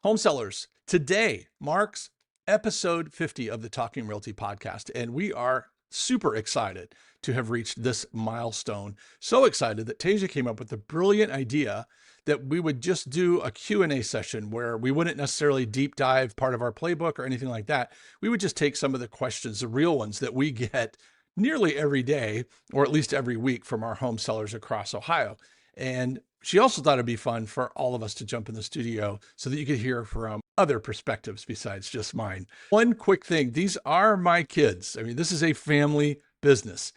Home sellers, today marks episode 50 of the Talking Realty podcast, and we are super excited to have reached this milestone. So excited that Taysia came up with the brilliant idea that we would just do a Q&A session where we wouldn't necessarily deep dive part of our playbook or anything like that. We would just take some of the questions, the real ones that we get nearly every day, or at least every week, from our home sellers across Ohio. And she also thought it'd be fun for all of us to jump in the studio so that you could hear from other perspectives besides just mine. One quick thing, these are my kids. I mean, this is a family business,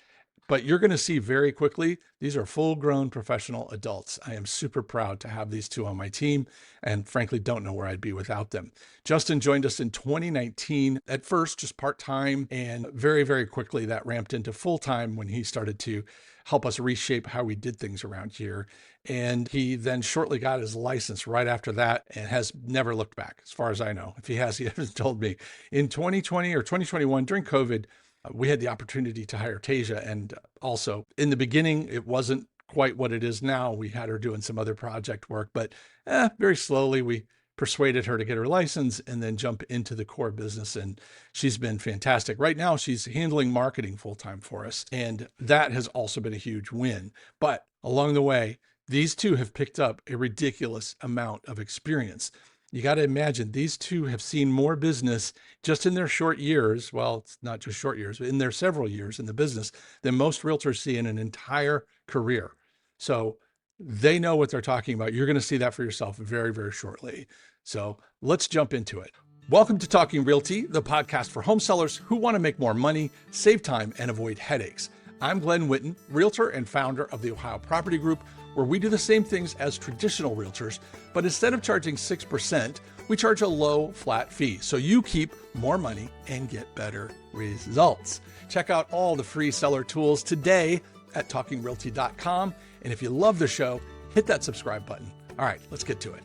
but you're going to see very quickly, these are full-grown professional adults. I am super proud to have these two on my team, and frankly, don't know where I'd be without them. Justin joined us in 2019, at first just part-time, and very, very quickly that ramped into full-time when he started to help us reshape how we did things around here. And he then shortly got his license right after that and has never looked back, as far as I know. If he has, he hasn't told me. In 2020 or 2021, during COVID, we had the opportunity to hire Taysia. And also in the beginning, it wasn't quite what it is now. We had her doing some other project work, but very slowly we persuaded her to get her license and then jump into the core business. And she's been fantastic. Right now, she's handling marketing full-time for us. And that has also been a huge win. But along the way, these two have picked up a ridiculous amount of experience. You got to imagine these two have seen more business just in their short years. Well, it's not just short years, but in their several years in the business than most realtors see in an entire career. So they know what they're talking about. You're going to see that for yourself very, very shortly. So let's jump into it. Welcome to Talking Realty, the podcast for home sellers who want to make more money, save time, and avoid headaches. I'm Glen Whitten, realtor and founder of the Ohio Property Group, where we do the same things as traditional realtors, but instead of charging 6%, we charge a low flat fee. So you keep more money and get better results. Check out all the free seller tools today at talkingrealty.com. And if you love the show, hit that subscribe button. All right, let's get to it.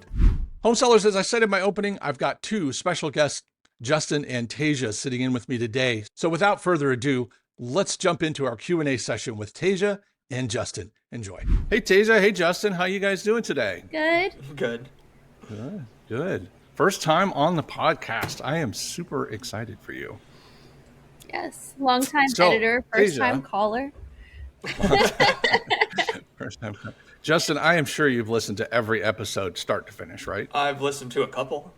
Home sellers, as I said in my opening, I've got two special guests, Justin and Taysia, sitting in with me today. So without further ado, let's jump into our Q&A session with Taysia and Justin. Enjoy. Hey, Taysia. Hey, Justin. How you guys doing today? Good. Good. Good. Good. First time on the podcast. I am super excited for you. Yes. Long-time editor, first-time caller. First time. Justin, I am sure you've listened to every episode start to finish, right? I've listened to a couple.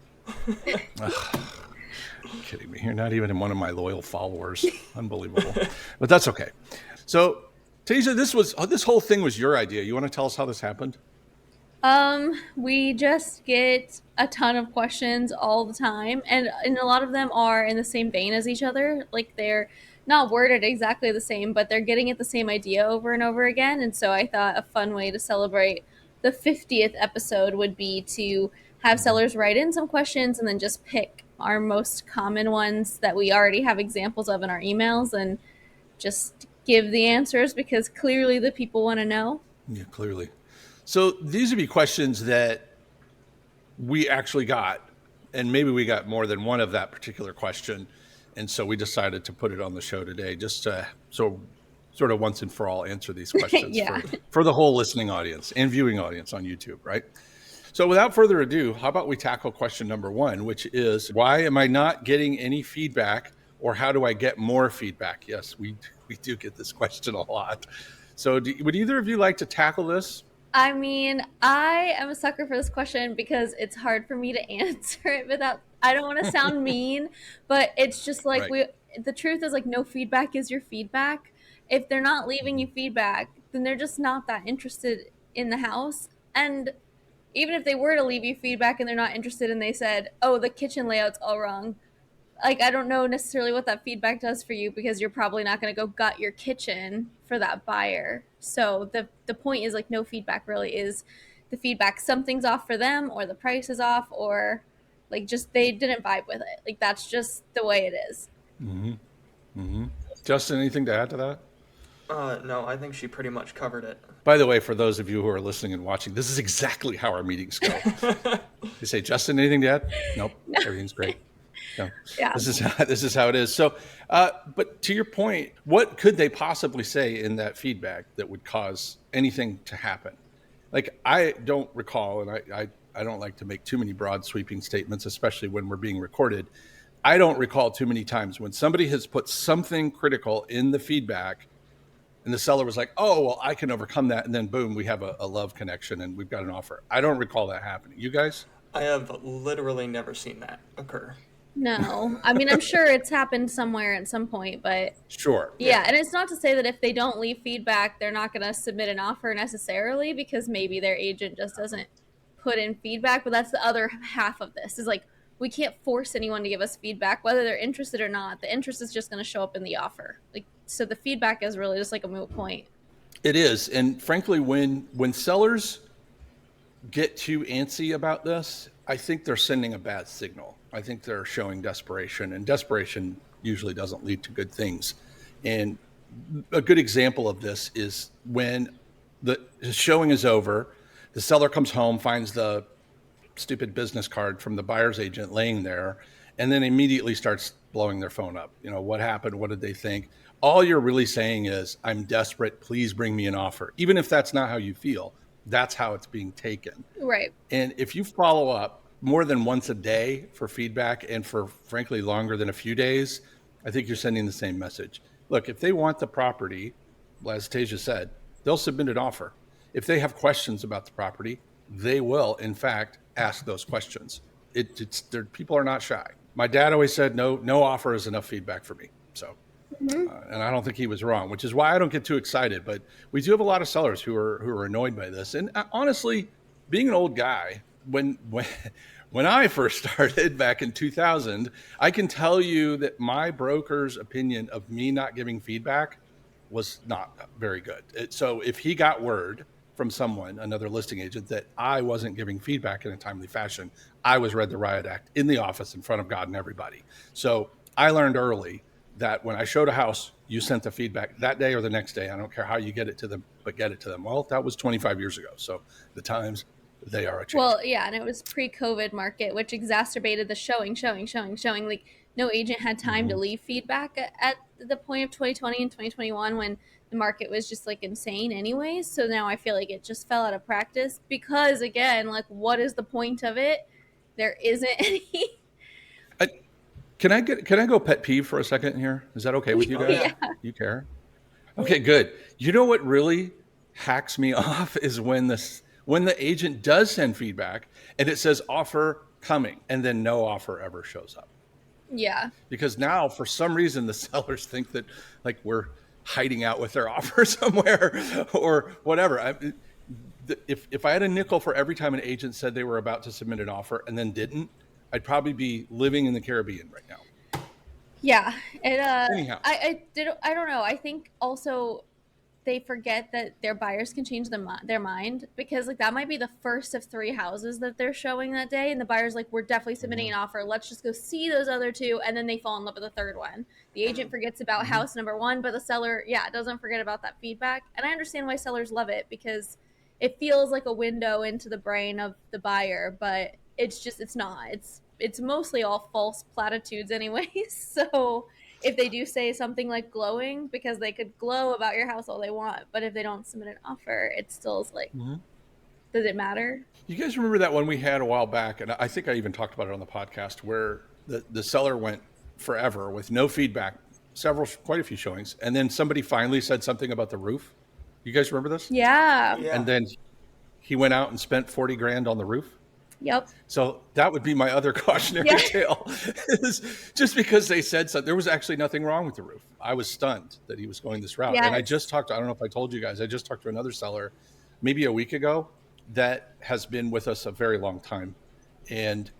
Kidding me. You're not even one of my loyal followers. Unbelievable. But that's okay. So, Taysia, this whole thing was your idea. You want to tell us how this happened? We just get a ton of questions all the time, and a lot of them are in the same vein as each other. Like, they're not worded exactly the same, but they're getting at the same idea over and over again. And so I thought a fun way to celebrate the 50th episode would be to have sellers write in some questions and then just pick our most common ones that we already have examples of in our emails and just give the answers, because clearly the people want to know. Yeah, clearly. So these would be questions that we actually got, and maybe we got more than one of that particular question. And so we decided to put it on the show today, just to so sort of once and for all answer these questions for the whole listening audience and viewing audience on YouTube, right? So without further ado, how about we tackle question number one, which is, why am I not getting any feedback, or how do I get more feedback? Yes, we do get this question a lot. So would either of you like to tackle this? I mean, I am a sucker for this question because it's hard for me to answer it without, I don't want to sound mean, but it's just like, the truth is, like, no feedback is your feedback. If they're not leaving you feedback, then they're just not that interested in the house. And even if they were to leave you feedback and they're not interested and they said, oh, the kitchen layout's all wrong, like, I don't know necessarily what that feedback does for you, because you're probably not going to go gut your kitchen for that buyer. So the point is, like, no feedback really is the feedback. Something's off for them, or the price is off, or like just they didn't vibe with it. Like, that's just the way it is. Mm-hmm. Mm-hmm. Justin, anything to add to that? No, I think she pretty much covered it. By the way, for those of you who are listening and watching, this is exactly how our meetings go. You say, Justin, anything to add? Nope. No. Everything's great. No. Yeah. This is how it is. So, but to your point, what could they possibly say in that feedback that would cause anything to happen? Like, I don't recall, and I I don't like to make too many broad sweeping statements, especially when we're being recorded. I don't recall too many times when somebody has put something critical in the feedback and the seller was like, oh, well, I can overcome that. And then boom, we have a love connection and we've got an offer. I don't recall that happening. You guys? I have literally never seen that occur. No, I mean, I'm sure it's happened somewhere at some point, but Sure. yeah, and it's not to say that if they don't leave feedback, they're not going to submit an offer necessarily, because maybe their agent just doesn't put in feedback. But that's the other half of this, is like, we can't force anyone to give us feedback, whether they're interested or not. The interest is just going to show up in the offer. Like, so the feedback is really just like a moot point. It is. And frankly, when sellers get too antsy about this, I think they're sending a bad signal. I think they're showing desperation, and desperation usually doesn't lead to good things. And a good example of this is when the showing is over, the seller comes home, finds the stupid business card from the buyer's agent laying there, and then immediately starts blowing their phone up. You know, what happened? What did they think? All you're really saying is, I'm desperate. Please bring me an offer. Even if that's not how you feel, that's how it's being taken. Right. And if you follow up more than once a day for feedback, and for frankly longer than a few days, I think you're sending the same message. Look, if they want the property, as Taysia said, they'll submit an offer. If they have questions about the property, they will, in fact, ask those questions. People are not shy. My dad always said, no offer is enough feedback for me. So, and I don't think he was wrong, which is why I don't get too excited. But we do have a lot of sellers who are annoyed by this. And honestly, being an old guy, when I first started back in 2000, I can tell you that my broker's opinion of me not giving feedback was not very good. So if he got word from someone, another listing agent, that I wasn't giving feedback in a timely fashion, I was read the riot act in the office in front of God and everybody. So I learned early that when I showed a house, you sent the feedback that day or the next day. I don't care how you get it to them, but get it to them. Well, that was 25 years ago. So the times, they are a change. Well, yeah, and it was pre-COVID market, which exacerbated the showing. Like, no agent had time to leave feedback at the point of 2020 and 2021, when the market was just like insane anyways. So now I feel like it just fell out of practice, because again, like, what is the point of it? There isn't any. Can I go pet peeve for a second here? Is that okay with you guys? Yeah. You care? Okay, good. You know what really hacks me off is when the agent does send feedback and it says offer coming, and then no offer ever shows up. Yeah. Because now, for some reason, the sellers think that like we're hiding out with their offer somewhere or whatever. If I had a nickel for every time an agent said they were about to submit an offer and then didn't, I'd probably be living in the Caribbean right now. Yeah. Anyhow. I don't know. I think also they forget that their buyers can change their mind, because like that might be the first of 3 houses that they're showing that day, and the buyer's like, we're definitely submitting an offer, let's just go see those other 2, and then they fall in love with the third one. The agent forgets about house number 1, but the seller doesn't forget about that feedback. And I understand why sellers love it, because it feels like a window into the brain of the buyer, but it's not. It's mostly all false platitudes anyways. So if they do say something like glowing, because they could glow about your house all they want, but if they don't submit an offer, it still is like, does it matter? You guys remember that one we had a while back, and I think I even talked about it on the podcast, where the seller went forever with no feedback, quite a few showings, and then somebody finally said something about the roof. You guys remember this? Yeah. And then he went out and spent 40 grand on the roof. Yep. So that would be my other cautionary tale. Just because they said so, there was actually nothing wrong with the roof. I was stunned that he was going this route. Yes. And I don't know if I told you guys, I just talked to another seller maybe a week ago that has been with us a very long time. And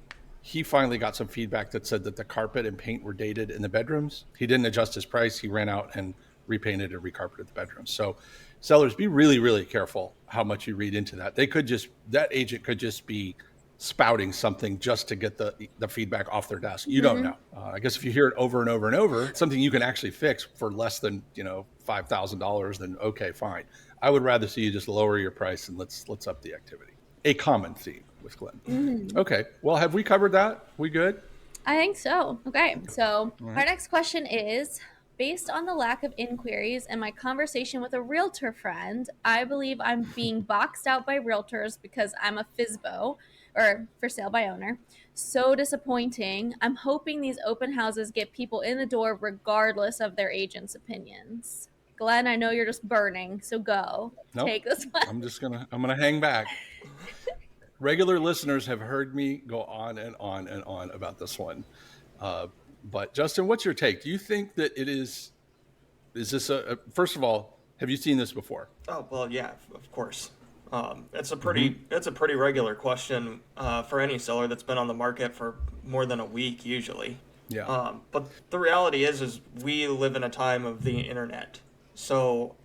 he finally got some feedback that said that the carpet and paint were dated in the bedrooms. He didn't adjust his price. He ran out and repainted and recarpeted the bedrooms. So sellers, be really, really careful how much you read into that. That agent could just be spouting something just to get the feedback off their desk. You don't know. I guess if you hear it over and over and over, something you can actually fix for less than $5,000, then okay, fine. I would rather see you just lower your price and let's up the activity. A common theme with Glen. Okay, well, have we covered that? We good? I think so. Okay, so our next question is, based on the lack of inquiries and my conversation with a realtor friend, I believe I'm being boxed out by realtors because I'm a FSBO. or for sale by owner. So disappointing. I'm hoping these open houses get people in the door regardless of their agent's opinions. Glenn, I know you're just burning, so go. Nope. Take this one. I'm gonna hang back. Regular listeners have heard me go on and on and on about this one. But Justin, what's your take? Do you think that is this first of all, have you seen this before? Oh, well, yeah, of course. It's a pretty regular question for any seller that's been on the market for more than a week usually. Yeah. But the reality is we live in a time of the internet. So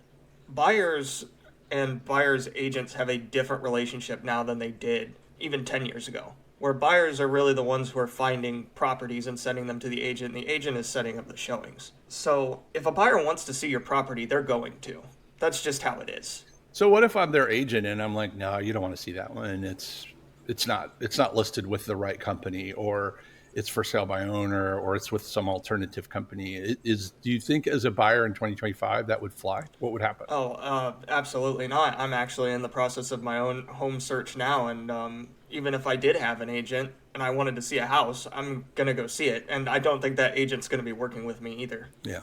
buyers and buyers agents have a different relationship now than they did even 10 years ago, where buyers are really the ones who are finding properties and sending them to the agent, and the agent is setting up the showings. So if a buyer wants to see your property, they're going to. That's just how it is. So what if I'm their agent and I'm like, no, you don't want to see that one. It's not listed with the right company, or it's for sale by owner, or it's with some alternative company. Do you think as a buyer in 2025 that would fly? What would happen? Oh, absolutely not. I'm actually in the process of my own home search now, and even if I did have an agent and I wanted to see a house, I'm gonna go see it, and I don't think that agent's gonna be working with me either. Yeah.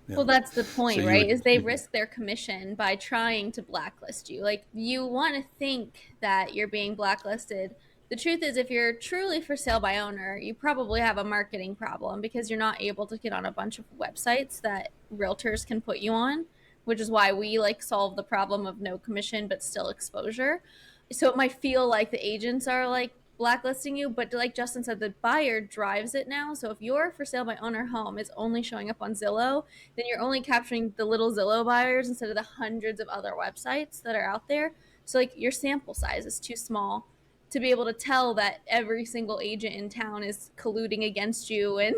Yeah. Well, that's the point, So right? Is they risk their commission by trying to blacklist you. Like, you want to think that you're being blacklisted. The truth is, if you're truly for sale by owner, you probably have a marketing problem because you're not able to get on a bunch of websites that realtors can put you on, which is why we solve the problem of no commission but still exposure. So it might feel like the agents are blacklisting you, but like Justin said, the buyer drives it now. So if your for sale by owner home is only showing up on Zillow, then you're only capturing the little Zillow buyers instead of the hundreds of other websites that are out there. So your sample size is too small to be able to tell that every single agent in town is colluding against you and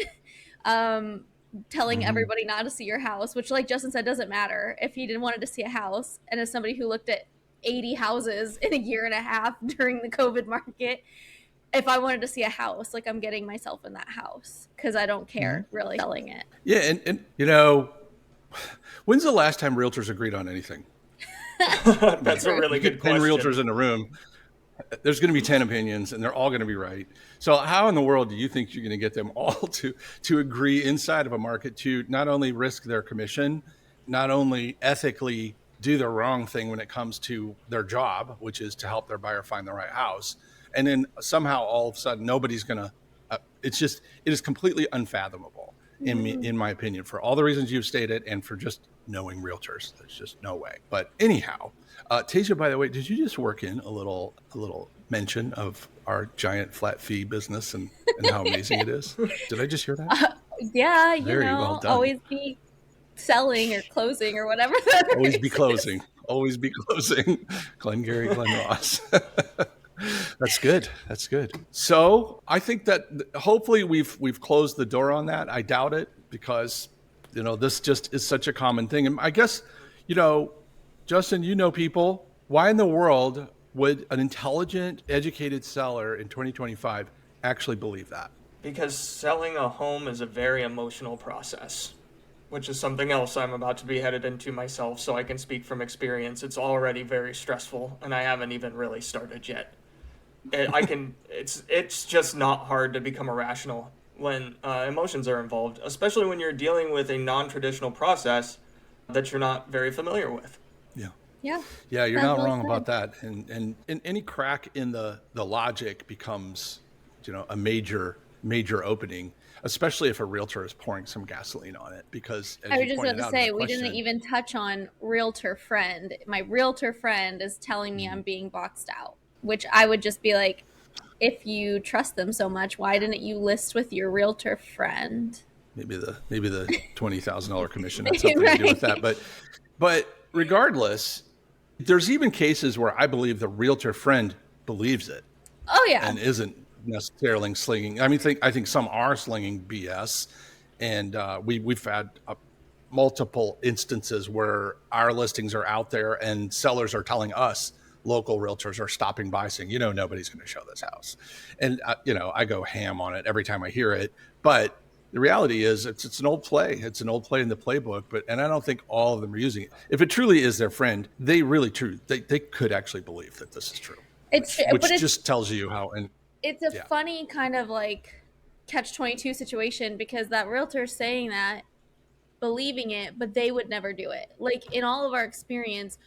telling everybody not to see your house, which, like Justin said, doesn't matter. If he didn't wanted to see a house, and as somebody who looked at 80 houses in a year and a half during the COVID market, if I wanted to see a house, I'm getting myself in that house because I don't care really selling it. Yeah. And when's the last time realtors agreed on anything? That's a really good question. 10 realtors in a room. There's going to be 10 opinions and they're all going to be right. So how in the world do you think you're going to get them all to agree inside of a market to not only risk their commission, not only ethically do the wrong thing when it comes to their job, which is to help their buyer find the right house, and then somehow all of a sudden nobody's going to, it is completely unfathomable in my opinion, for all the reasons you've stated and for just knowing realtors. There's just no way. But anyhow, Taysia, by the way, did you just work in a little mention of our giant flat fee business and how amazing it is? Did I just hear that? Yeah, Very well done. Always be selling or closing or whatever. Always be closing. Always be closing. Glenn Gary, Glenn Ross. That's good. That's good. So I think that hopefully we've closed the door on that. I doubt it because, this just is such a common thing. And I guess, Justin, people, why in the world would an intelligent, educated seller in 2025 actually believe that? Because selling a home is a very emotional process, which is something else I'm about to be headed into myself, so I can speak from experience. It's already very stressful, and I haven't even really started yet. It's just not hard to become irrational when emotions are involved, especially when you're dealing with a non-traditional process that you're not very familiar with. Yeah, you're not wrong about that. And any crack in the logic becomes, a major opening, especially if a realtor is pouring some gasoline on it. Because I was just about to say, we didn't even touch on realtor friend. My realtor friend is telling me I'm being boxed out, which I would just be like, if you trust them so much, why didn't you list with your realtor friend? Maybe the $20,000 commission had something to do with that. But regardless, there's even cases where I believe the realtor friend believes it. Oh yeah, and isn't necessarily slinging. I think some are slinging BS, and we've had multiple instances where our listings are out there and sellers are telling us, local realtors are stopping by saying, nobody's going to show this house. And, I go ham on it every time I hear it. But the reality is it's an old play. It's an old play in the playbook. And I don't think all of them are using it. If it truly is their friend, they really they could actually believe that this is true. which but just tells you how. And it's a funny kind of like catch-22 situation, because that realtor's saying that, believing it, but they would never do it. Like, in all of our experience,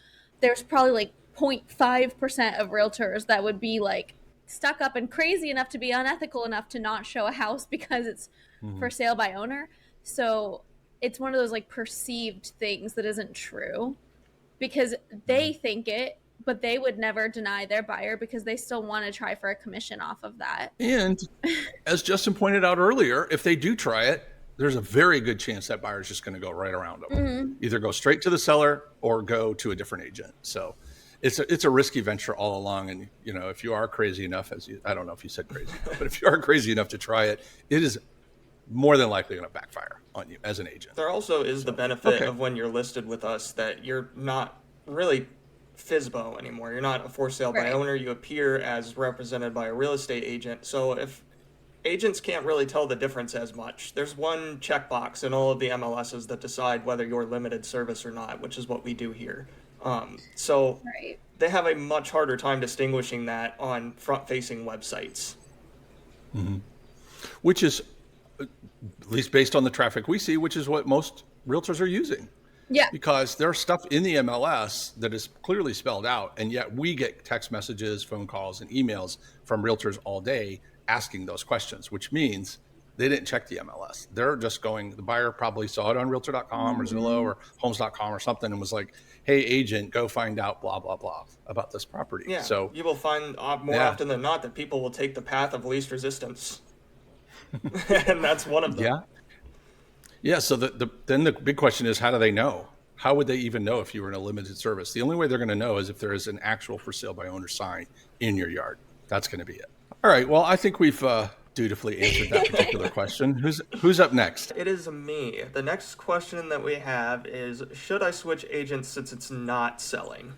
there's probably like 0.5% of realtors that would be like stuck up and crazy enough to be unethical enough to not show a house because it's for sale by owner. So it's one of those like perceived things that isn't true, because they think it, but they would never deny their buyer because they still want to try for a commission off of that. And as Justin pointed out earlier, if they do try it, there's a very good chance that buyer's just going to go right around them. Either go straight to the seller or go to a different agent. So it's a risky venture all along. And, you know, if you are crazy enough, I don't know if you said crazy enough, but if you are crazy enough to try it, it is more than likely going to backfire on you as an agent. There also is the benefit of when you're listed with us that you're not really FSBO anymore. You're not a for sale by owner. You appear as represented by a real estate agent. So if agents can't really tell the difference as much, there's one checkbox in all of the MLSs that decide whether you're limited service or not, which is what we do here. So they have a much harder time distinguishing that on front-facing websites. Which is, at least based on the traffic we see, which is what most realtors are using. Yeah. Because there's stuff in the MLS that is clearly spelled out, and yet we get text messages, phone calls, and emails from realtors all day asking those questions, which means they didn't check the MLS. They're just going, the buyer probably saw it on Realtor.com or Zillow or Homes.com or something and was like, hey, agent, go find out blah, blah, blah about this property. Yeah, so you will find more often than not that people will take the path of least resistance. And that's one of them. Yeah. Yeah, so then the big question is, how do they know? How would they even know if you were in a limited service? The only way they're going to know is if there is an actual for sale by owner sign in your yard. That's going to be it. All right, well, I think we've dutifully answered that particular question. Who's up next? It is me. The next question that we have is, should I switch agents since it's not selling?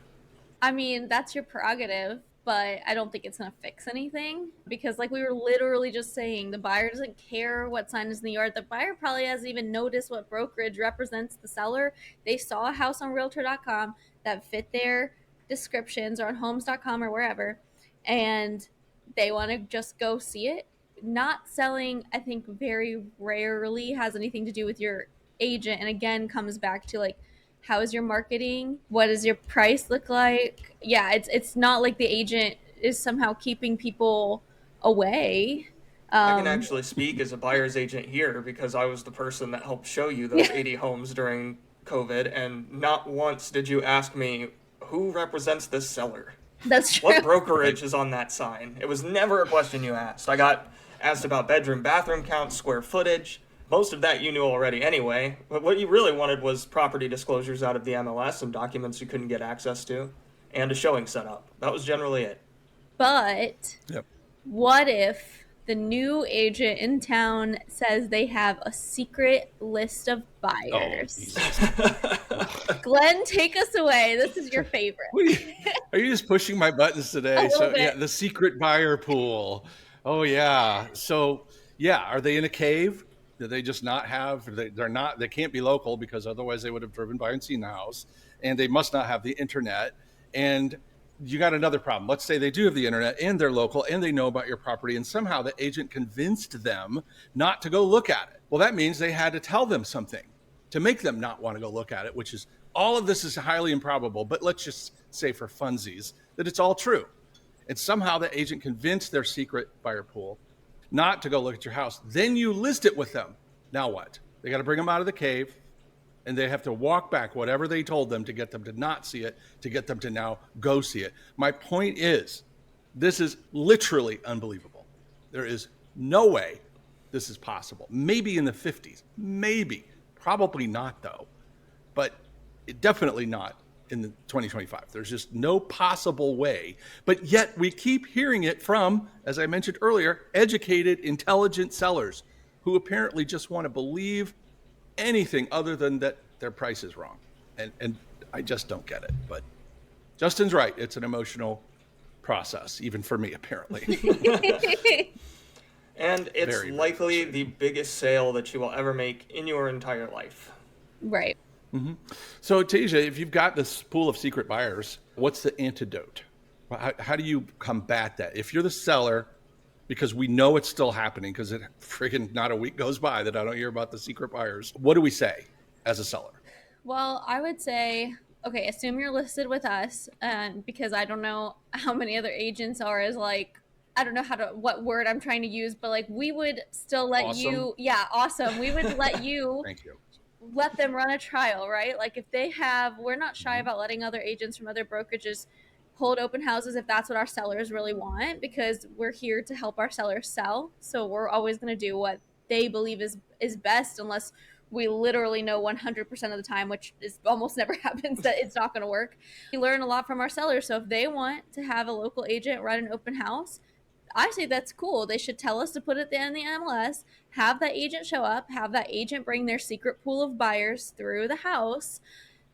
I mean, that's your prerogative, but I don't think it's going to fix anything, because like we were literally just saying, the buyer doesn't care what sign is in the yard. The buyer probably hasn't even noticed what brokerage represents the seller. They saw a house on Realtor.com that fit their descriptions, or on Homes.com or wherever, and they want to just go see it. Not selling, I think, very rarely has anything to do with your agent, and again comes back to like, how is your marketing? What does your price look like? Yeah, it's not like the agent is somehow keeping people away. I can actually speak as a buyer's agent here, because I was the person that helped show you those 80 homes during COVID, and not once did you ask me, who represents this seller? That's true. What brokerage is on that sign? It was never a question you asked. I got asked about bedroom, bathroom count, square footage. Most of that you knew already anyway, but what you really wanted was property disclosures out of the MLS, some documents you couldn't get access to, and a showing setup. That was generally it. But what if the new agent in town says they have a secret list of buyers? Glenn, take us away. This is your favorite. Are you just pushing my buttons today? So bit. Yeah, the secret buyer pool. Oh yeah. So yeah, are they in a cave? Do they just not have? They're not. They can't be local, because otherwise they would have driven by and seen the house. And they must not have the internet. And you got another problem. Let's say they do have the internet and they're local and they know about your property, and somehow the agent convinced them not to go look at it. Well, that means they had to tell them something to make them not want to go look at it, which is, all of this is highly improbable, but let's just say for funsies that it's all true. And somehow the agent convinced their secret buyer pool not to go look at your house. Then you list it with them. Now what? They got to bring them out of the cave, and they have to walk back whatever they told them to get them to not see it, to get them to now go see it. My point is, this is literally unbelievable. There is no way this is possible. Maybe in the 50s, maybe. Probably not, though. But definitely not in the 2025. There's just no possible way. But yet we keep hearing it from, as I mentioned earlier, educated, intelligent sellers who apparently just want to believe anything other than that their price is wrong. And I just don't get it. But Justin's right. It's an emotional process, even for me, apparently. And it's likely the biggest sale that you will ever make in your entire life. Right. Mm-hmm. So, Taysia, if you've got this pool of secret buyers, what's the antidote? How do you combat that? If you're the seller, because we know it's still happening, because it friggin' not a week goes by that I don't hear about the secret buyers. What do we say as a seller? Well, I would say, okay, assume you're listed with us, and because I don't know how many other agents are as like, I don't know what word I'm trying to use, but like we would still let Awesome. awesome. We would let you Thank you. let them run a trial, right? Like if they have, we're not shy about letting other agents from other brokerages hold open houses if that's what our sellers really want, because we're here to help our sellers sell. So we're always going to do what they believe is best, unless we literally know 100% of the time, which is almost never happens, that it's not going to work. We learn a lot from our sellers. So if they want to have a local agent run an open house, I say that's cool. They should tell us to put it in the MLS, have that agent show up, have that agent bring their secret pool of buyers through the house.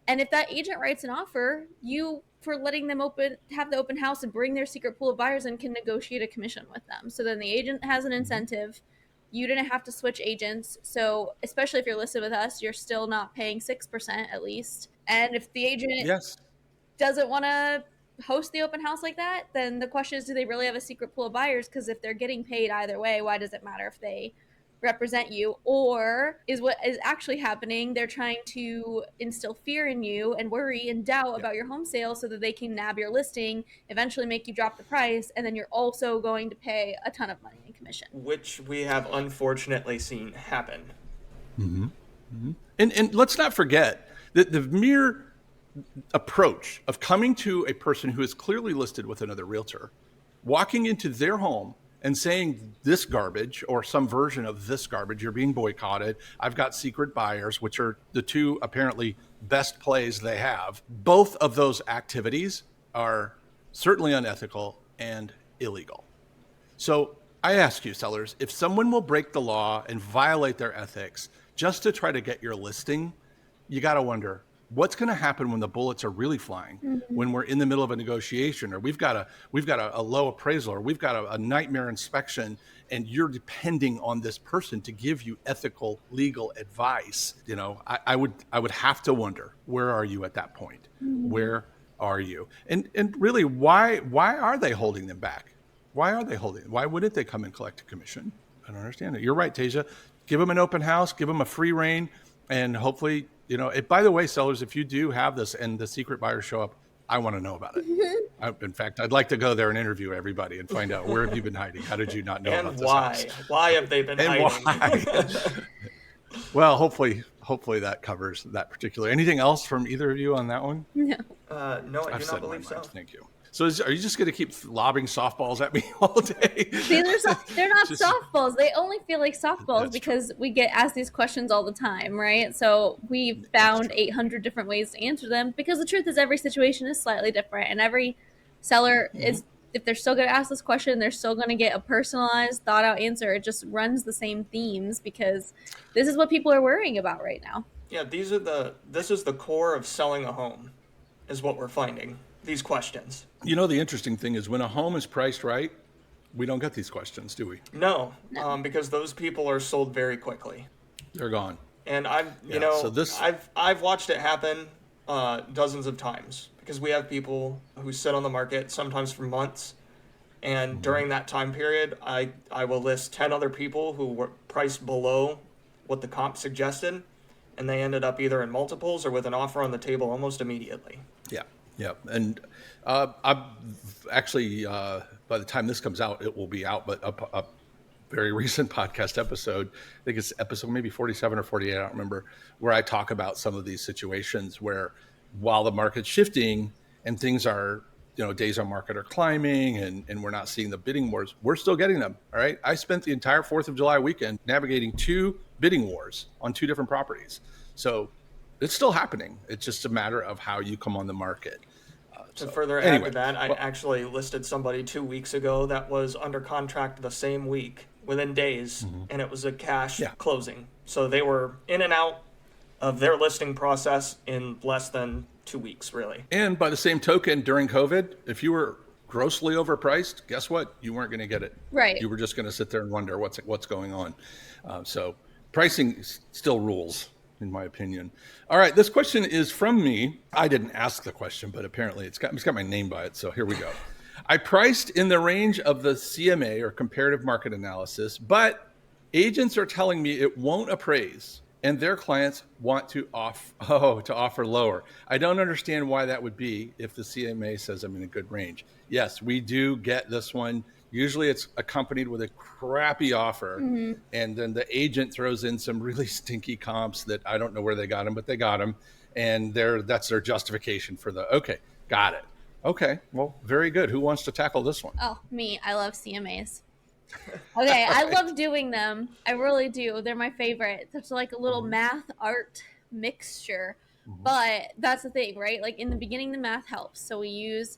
And if that agent writes an offer, you, for letting them have the open house and bring their secret pool of buyers and can negotiate a commission with them. So then the agent has an incentive. You didn't have to switch agents. So especially if you're listed with us, you're still not paying 6% at least. And if the agent doesn't want to host the open house like that, then the question is, do they really have a secret pool of buyers? Because if they're getting paid either way, why does it matter if they represent you? Or is what is actually happening, they're trying to instill fear in you and worry and doubt about your home sale so that they can nab your listing, eventually make you drop the price, and then you're also going to pay a ton of money in commission, which we have unfortunately seen happen. And let's not forget that the mere approach of coming to a person who is clearly listed with another realtor, walking into their home and saying this garbage or some version of this garbage, you're being boycotted, I've got secret buyers, which are the two apparently best plays they have. Both of those activities are certainly unethical and illegal. So I ask you, sellers, if someone will break the law and violate their ethics just to try to get your listing, you got to wonder, what's going to happen when the bullets are really flying, when we're in the middle of a negotiation, or we've got a low appraisal, or we've got a nightmare inspection, and you're depending on this person to give you ethical, legal advice. You know, I would have to wonder, where are you at that point? Where are you? And really, why are they holding them back? Why are they holding? Why wouldn't they come and collect a commission? I don't understand it. You're right, Taysia. Give them an open house, give them a free reign, and hopefully, you know, by the way, sellers, if you do have this and the secret buyers show up, I want to know about it. In fact, I'd like to go there and interview everybody and find out, where have you been hiding? How did you not know about this house? Why have they been hiding? Why? Well, hopefully that covers that particular. Anything else from either of you on that one? No. No, I do not believe so. Thank you. So are you just going to keep lobbing softballs at me all day? See, they're not softballs. They only feel like softballs because we get asked these questions all the time, right? So we've found 800 different ways to answer them, because the truth is every situation is slightly different, and every seller is, if they're still going to ask this question, they're still going to get a personalized, thought out answer. It just runs the same themes, because this is what people are worrying about right now. Yeah, this is the core of selling a home, is what we're finding. These questions. You know, the interesting thing is, when a home is priced right, we don't get these questions, do we? No. Because those people are sold very quickly. They're gone. And I've watched it happen dozens of times, because we have people who sit on the market sometimes for months, and during that time period, I will list 10 other people who were priced below what the comp suggested, and they ended up either in multiples or with an offer on the table almost immediately. Yeah. And I'm actually, by the time this comes out, it will be out, but a very recent podcast episode, I think it's episode maybe 47 or 48, I don't remember, where I talk about some of these situations where, while the market's shifting and things are, you know, days on market are climbing and we're not seeing the bidding wars, we're still getting them. All right. I spent the entire 4th of July weekend navigating 2 bidding wars on 2 different properties. So it's still happening. It's just a matter of how you come on the market. To further add to that, I actually listed somebody 2 weeks ago that was under contract the same week, within days, and it was a cash closing. So they were in and out of their listing process in less than 2 weeks, really. And by the same token, during COVID, if you were grossly overpriced, guess what? You weren't going to get it. Right. You were just going to sit there and wonder what's going on. So pricing still rules, in my opinion. All right, this question is from me. I didn't ask the question, but apparently it's got my name by it. So here we go. I priced in the range of the CMA or comparative market analysis, but agents are telling me it won't appraise and their clients want to offer lower. I don't understand why that would be if the CMA says I'm in a good range. Yes, we do get this one. Usually it's accompanied with a crappy offer. Mm-hmm. And then the agent throws in some really stinky comps that I don't know where they got them, but they got them. And that's their justification for okay, got it. Okay, well, very good. Who wants to tackle this one? Oh, me. I love CMAs. Okay, I love doing them. I really do. They're my favorite. It's like a little math art mixture. But that's the thing, right? Like in the beginning, the math helps. So we use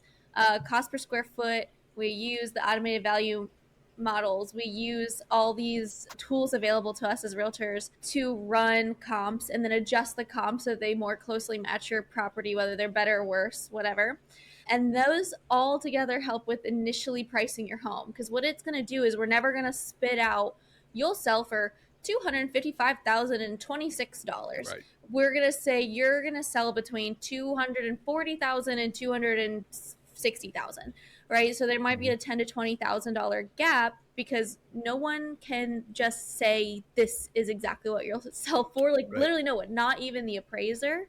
cost per square foot. We use the automated value models. We use all these tools available to us as realtors to run comps and then adjust the comps so they more closely match your property, whether they're better or worse, whatever. And those all together help with initially pricing your home. Because what it's going to do is we're never going to spit out, you'll sell for $255,026. Right. We're going to say you're going to sell between $240,000 and $260,000, right? So there might be a $10,000 to $20,000 gap because no one can just say this is exactly what you'll sell for. Like literally no one, not even the appraiser.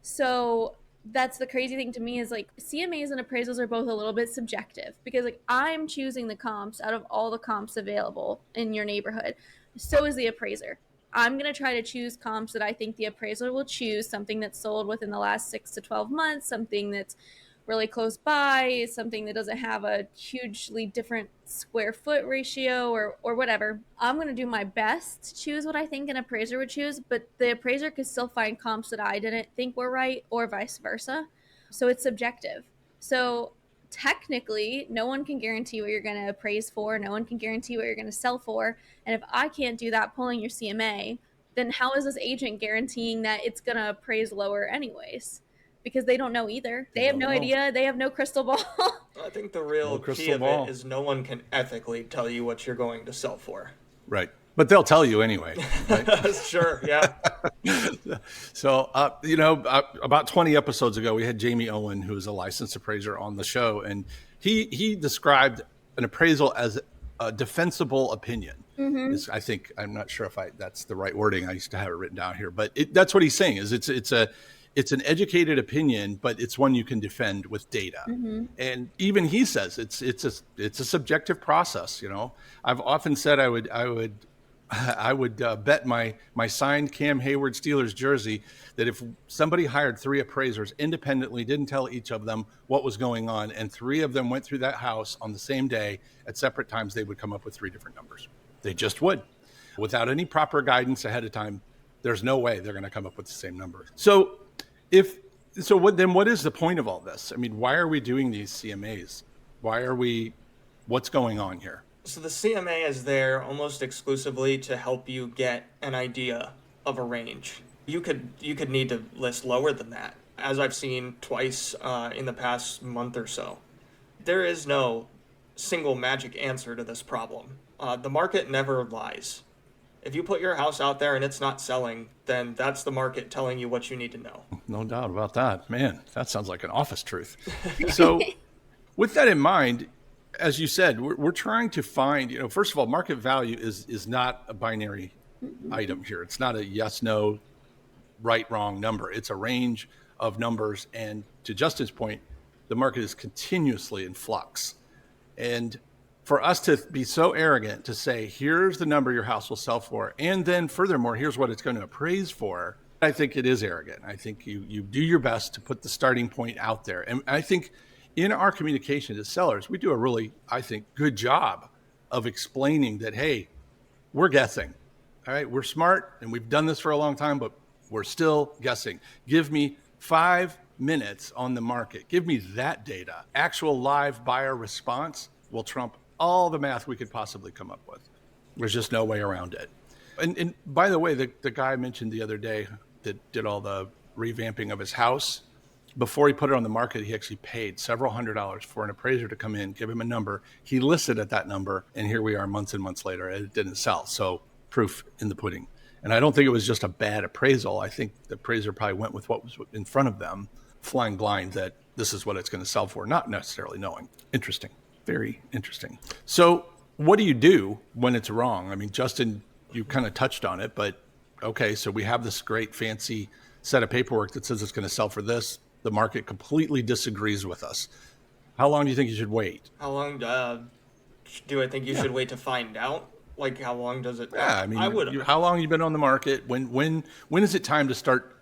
So that's the crazy thing to me is like CMAs and appraisals are both a little bit subjective because like I'm choosing the comps out of all the comps available in your neighborhood. So is the appraiser. I'm going to try to choose comps that I think the appraiser will choose, something that's sold within the last 6 to 12 months, something that's really close by, something that doesn't have a hugely different square foot ratio or whatever. I'm going to do my best to choose what I think an appraiser would choose, but the appraiser could still find comps that I didn't think were right or vice versa. So it's subjective. So technically, no one can guarantee what you're going to appraise for. No one can guarantee what you're going to sell for. And if I can't do that pulling your CMA, then how is this agent guaranteeing that it's going to appraise lower anyways? Because they don't know either. They have no idea. They have no crystal ball. I think the real key of it is no one can ethically tell you what you're going to sell for. Right. But they'll tell you anyway. Right? Sure, yeah. So, about 20 episodes ago, we had Jamie Owen, who is a licensed appraiser, on the show. And he described an appraisal as a defensible opinion. Mm-hmm. I think, I'm not sure if that's the right wording. I used to have it written down here. But that's what he's saying is it's an educated opinion, but it's one you can defend with data. Mm-hmm. And even he says it's a subjective process. I've often said I would bet my signed Cam Hayward Steelers jersey that if somebody hired 3 appraisers independently, didn't tell each of them what was going on, and 3 of them went through that house on the same day at separate times, they would come up with 3 different numbers. They just would. Without any proper guidance ahead of time, there's no way they're going to come up with the same number. So what is the point of all this? I mean, why are we doing these CMAs? What's going on here? So the CMA is there almost exclusively to help you get an idea of a range. You could need to list lower than that, as I've seen twice in the past month or so. There is no single magic answer to this problem. The market never lies. If you put your house out there and it's not selling, then that's the market telling you what you need to know. No doubt about that. Man, that sounds like an office truth. So with that in mind, as you said, we're trying to find, first of all, market value is not a binary item here. It's not a yes, no, right, wrong number. It's a range of numbers. And to Justin's point, the market is continuously in flux. And for us to be so arrogant to say, here's the number your house will sell for, and then furthermore, here's what it's going to appraise for, I think it is arrogant. I think you do your best to put the starting point out there. And I think in our communication to sellers, we do a really, I think, good job of explaining that, hey, we're guessing. All right, we're smart and we've done this for a long time, but we're still guessing. Give me 5 minutes on the market. Give me that data. Actual live buyer response will trump all the math we could possibly come up with. There's just no way around it. And by the way, the guy I mentioned the other day that did all the revamping of his house, before he put it on the market, he actually paid several $100s for an appraiser to come in, give him a number. He listed at that number, and here we are months and months later, and it didn't sell. So proof in the pudding. And I don't think it was just a bad appraisal. I think the appraiser probably went with what was in front of them. flying blind that this is what it's going to sell for, not necessarily knowing. Interesting. Very interesting. So what do you do when it's wrong? I mean, Justin, you kind of touched on it, but okay, so we have this great fancy set of paperwork that says it's going to sell for this. The market completely disagrees with us. How long do you think you should wait? How long do I think you should wait to find out? Like, how long does it? Yeah, I mean, I would. how long have you been on the market? When is it time to start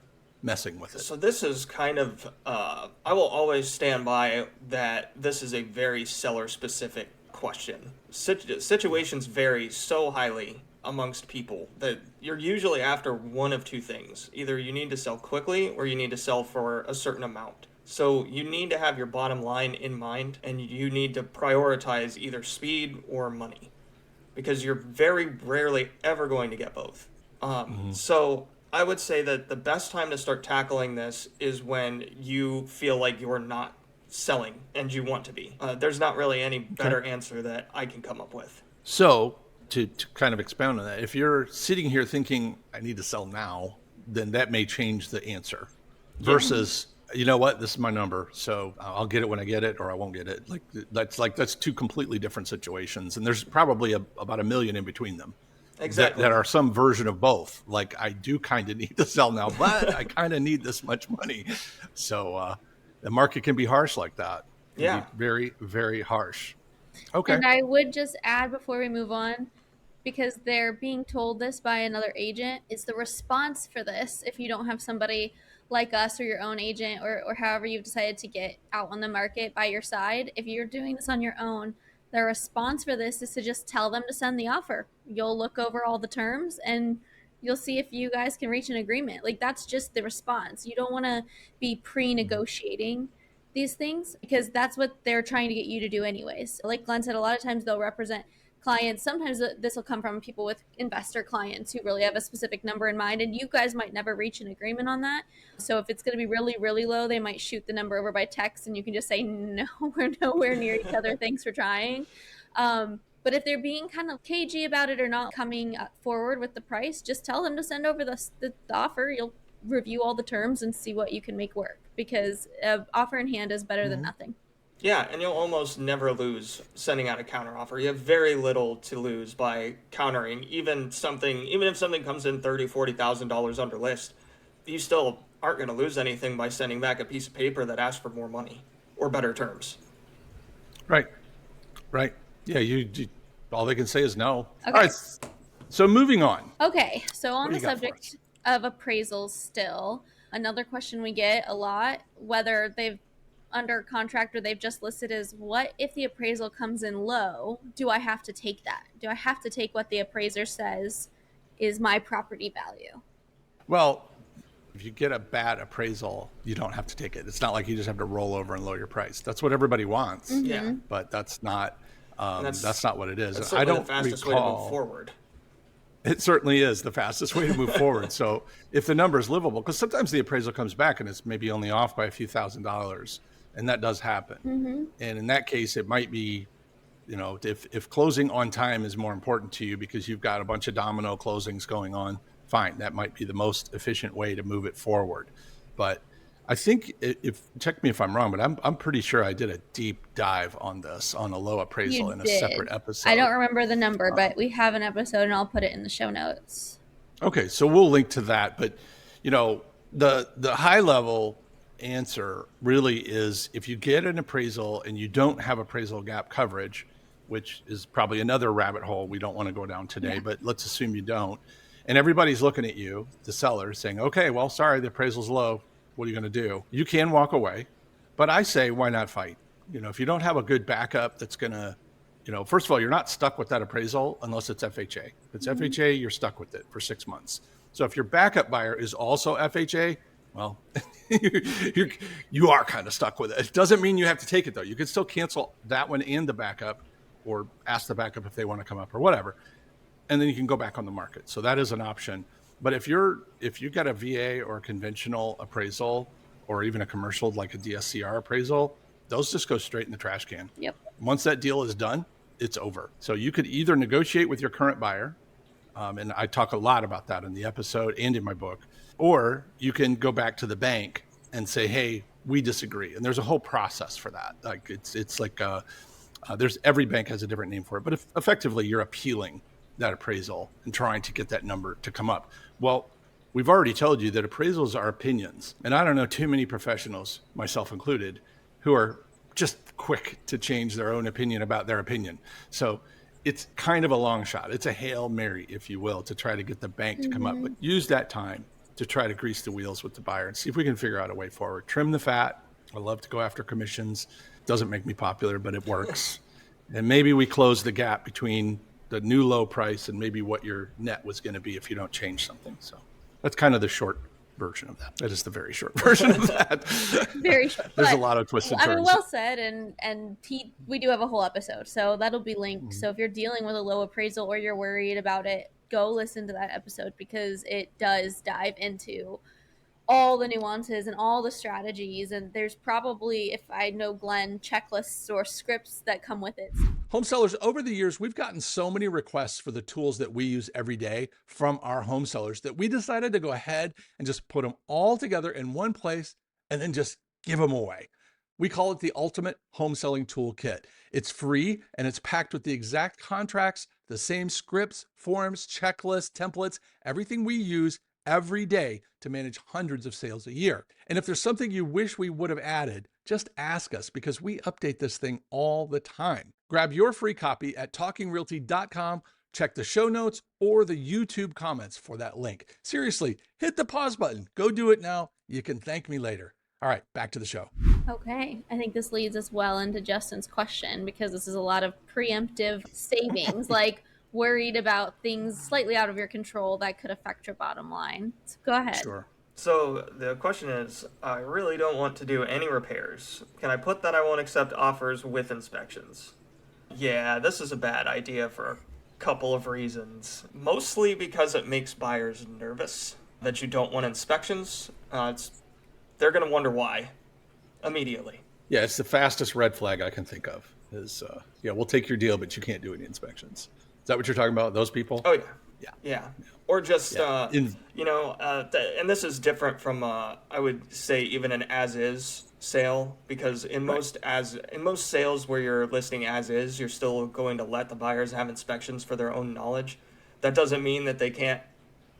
messing with it? So this is kind of, I will always stand by that this is a very seller-specific question. Situations vary so highly amongst people that you're usually after one of two things. Either you need to sell quickly or you need to sell for a certain amount. So you need to have your bottom line in mind, and you need to prioritize either speed or money, because you're very rarely ever going to get both. So I would say that the best time to start tackling this is when you feel like you're not selling and you want to be. There's not really any better answer that I can come up with. So to kind of expound on that, if you're sitting here thinking, I need to sell now, then that may change the answer versus, you know what, this is my number, so I'll get it when I get it or I won't get it. That's two completely different situations. And there's probably about 1 million in between them. Exactly. That are some version of both. Like, I do kind of need to sell now, but I kind of need this much money. So the market can be harsh like that. It can be very, very harsh. Okay. And I would just add before we move on, because they're being told this by another agent, is the response for this, if you don't have somebody like us or your own agent or however you've decided to get out on the market by your side, if you're doing this on your own, the response for this is to just tell them to send the offer. You'll look over all the terms and you'll see if you guys can reach an agreement. Like, that's just the response. You don't want to be pre-negotiating these things, because that's what they're trying to get you to do anyways. Like Glenn said, a lot of times they'll represent clients. Sometimes this will come from people with investor clients who really have a specific number in mind, and you guys might never reach an agreement on that. So if it's going to be really, really low, they might shoot the number over by text and you can just say, no, we're nowhere near each other. Thanks for trying. But if they're being kind of cagey about it or not coming forward with the price, just tell them to send over the offer. You'll review all the terms and see what you can make work, because offer in hand is better than nothing. Yeah, and you'll almost never lose sending out a counteroffer. You have very little to lose by countering. Even if something comes in $30,000-$40,000 under list, you still aren't going to lose anything by sending back a piece of paper that asks for more money or better terms. Right. Yeah, you all they can say is no. Okay. All right. So moving on. Okay, so on What do the you got for subject of appraisals still, another question we get a lot, whether they've under contract or they've just listed, is what if the appraisal comes in low? Do I have to take that? Do I have to take what the appraiser says is my property value? Well, if you get a bad appraisal, you don't have to take it. It's not like you just have to roll over and lower your price. That's what everybody wants. Yeah. But that's not that's not what it is. That's I don't the fastest way to move forward. It certainly is the fastest way to move forward. So if the number is livable, because sometimes the appraisal comes back and it's maybe only off by a few $1,000s, and that does happen. And in that case, it might be, if closing on time is more important to you because you've got a bunch of domino closings going on, fine. That might be the most efficient way to move it forward. But I think, check me if I'm wrong, but I'm pretty sure I did a deep dive on this on a low appraisal in a separate episode. I don't remember the number, but we have an episode and I'll put it in the show notes. Okay, so we'll link to that. But the high level answer really is, if you get an appraisal and you don't have appraisal gap coverage, which is probably another rabbit hole we don't want to go down today, but let's assume you don't, and everybody's looking at you, the seller, saying, okay, well, sorry, the appraisal's low. What are you going to do? You can walk away, but I say, why not fight? If you don't have a good backup that's going to, first of all, you're not stuck with that appraisal unless it's FHA. If it's FHA, you're stuck with it for 6 months. So if your backup buyer is also FHA, well, you are kind of stuck with it. It doesn't mean you have to take it, though. You can still cancel that one and the backup, or ask the backup if they want to come up or whatever. And then you can go back on the market. So that is an option. But if you got a VA or a conventional appraisal, or even a commercial like a DSCR appraisal, those just go straight in the trash can. Yep. Once that deal is done, it's over. So you could either negotiate with your current buyer, and I talk a lot about that in the episode and in my book, or you can go back to the bank and say, hey, we disagree. And there's a whole process for that. Like it's like there's every bank has a different name for it, but if effectively you're appealing that appraisal and trying to get that number to come up. Well, we've already told you that appraisals are opinions. And I don't know too many professionals, myself included, who are just quick to change their own opinion about their opinion. So it's kind of a long shot. It's a Hail Mary, if you will, to try to get the bank to come up. But use that time to try to grease the wheels with the buyer and see if we can figure out a way forward. Trim the fat. I love to go after commissions. Doesn't make me popular, but it works. And maybe we close the gap between the new low price and maybe what your net was going to be if you don't change something. So that's kind of the short version of that. That is the very short version of that. Very short. There's a lot of twists and turns. I mean, well said. And we do have a whole episode, so that'll be linked. So if you're dealing with a low appraisal or you're worried about it, go listen to that episode because it does dive into all the nuances and all the strategies. And there's probably, if I know Glenn, checklists or scripts that come with it. Home sellers, over the years, we've gotten so many requests for the tools that we use every day from our home sellers that we decided to go ahead and just put them all together in one place and then just give them away. We call it the Ultimate Home Selling Toolkit. It's free and it's packed with the exact contracts, the same scripts, forms, checklists, templates, everything we use every day to manage hundreds of sales a year. And if there's something you wish we would have added, just ask us because we update this thing all the time. Grab your free copy at talkingrealty.com. Check the show notes or the YouTube comments for that link. Seriously, hit the pause button. Go do it now. You can thank me later. All right, back to the show. Okay, I think this leads us well into Justin's question because this is a lot of preemptive savings, like worried about things slightly out of your control that could affect your bottom line. So go ahead. Sure. So the question is, I really don't want to do any repairs. Can I put that I won't accept offers with inspections? Yeah, this is a bad idea for a couple of reasons. Mostly because it makes buyers nervous that you don't want inspections. They're going to wonder why immediately. Yeah, it's the fastest red flag I can think of is, we'll take your deal, but you can't do any inspections. Is that what you're talking about? Those people? Oh, yeah. Or just, and this is different from, I would say, even an as-is sale, because in most sales where you're listing as-is, you're still going to let the buyers have inspections for their own knowledge. That doesn't mean that they can't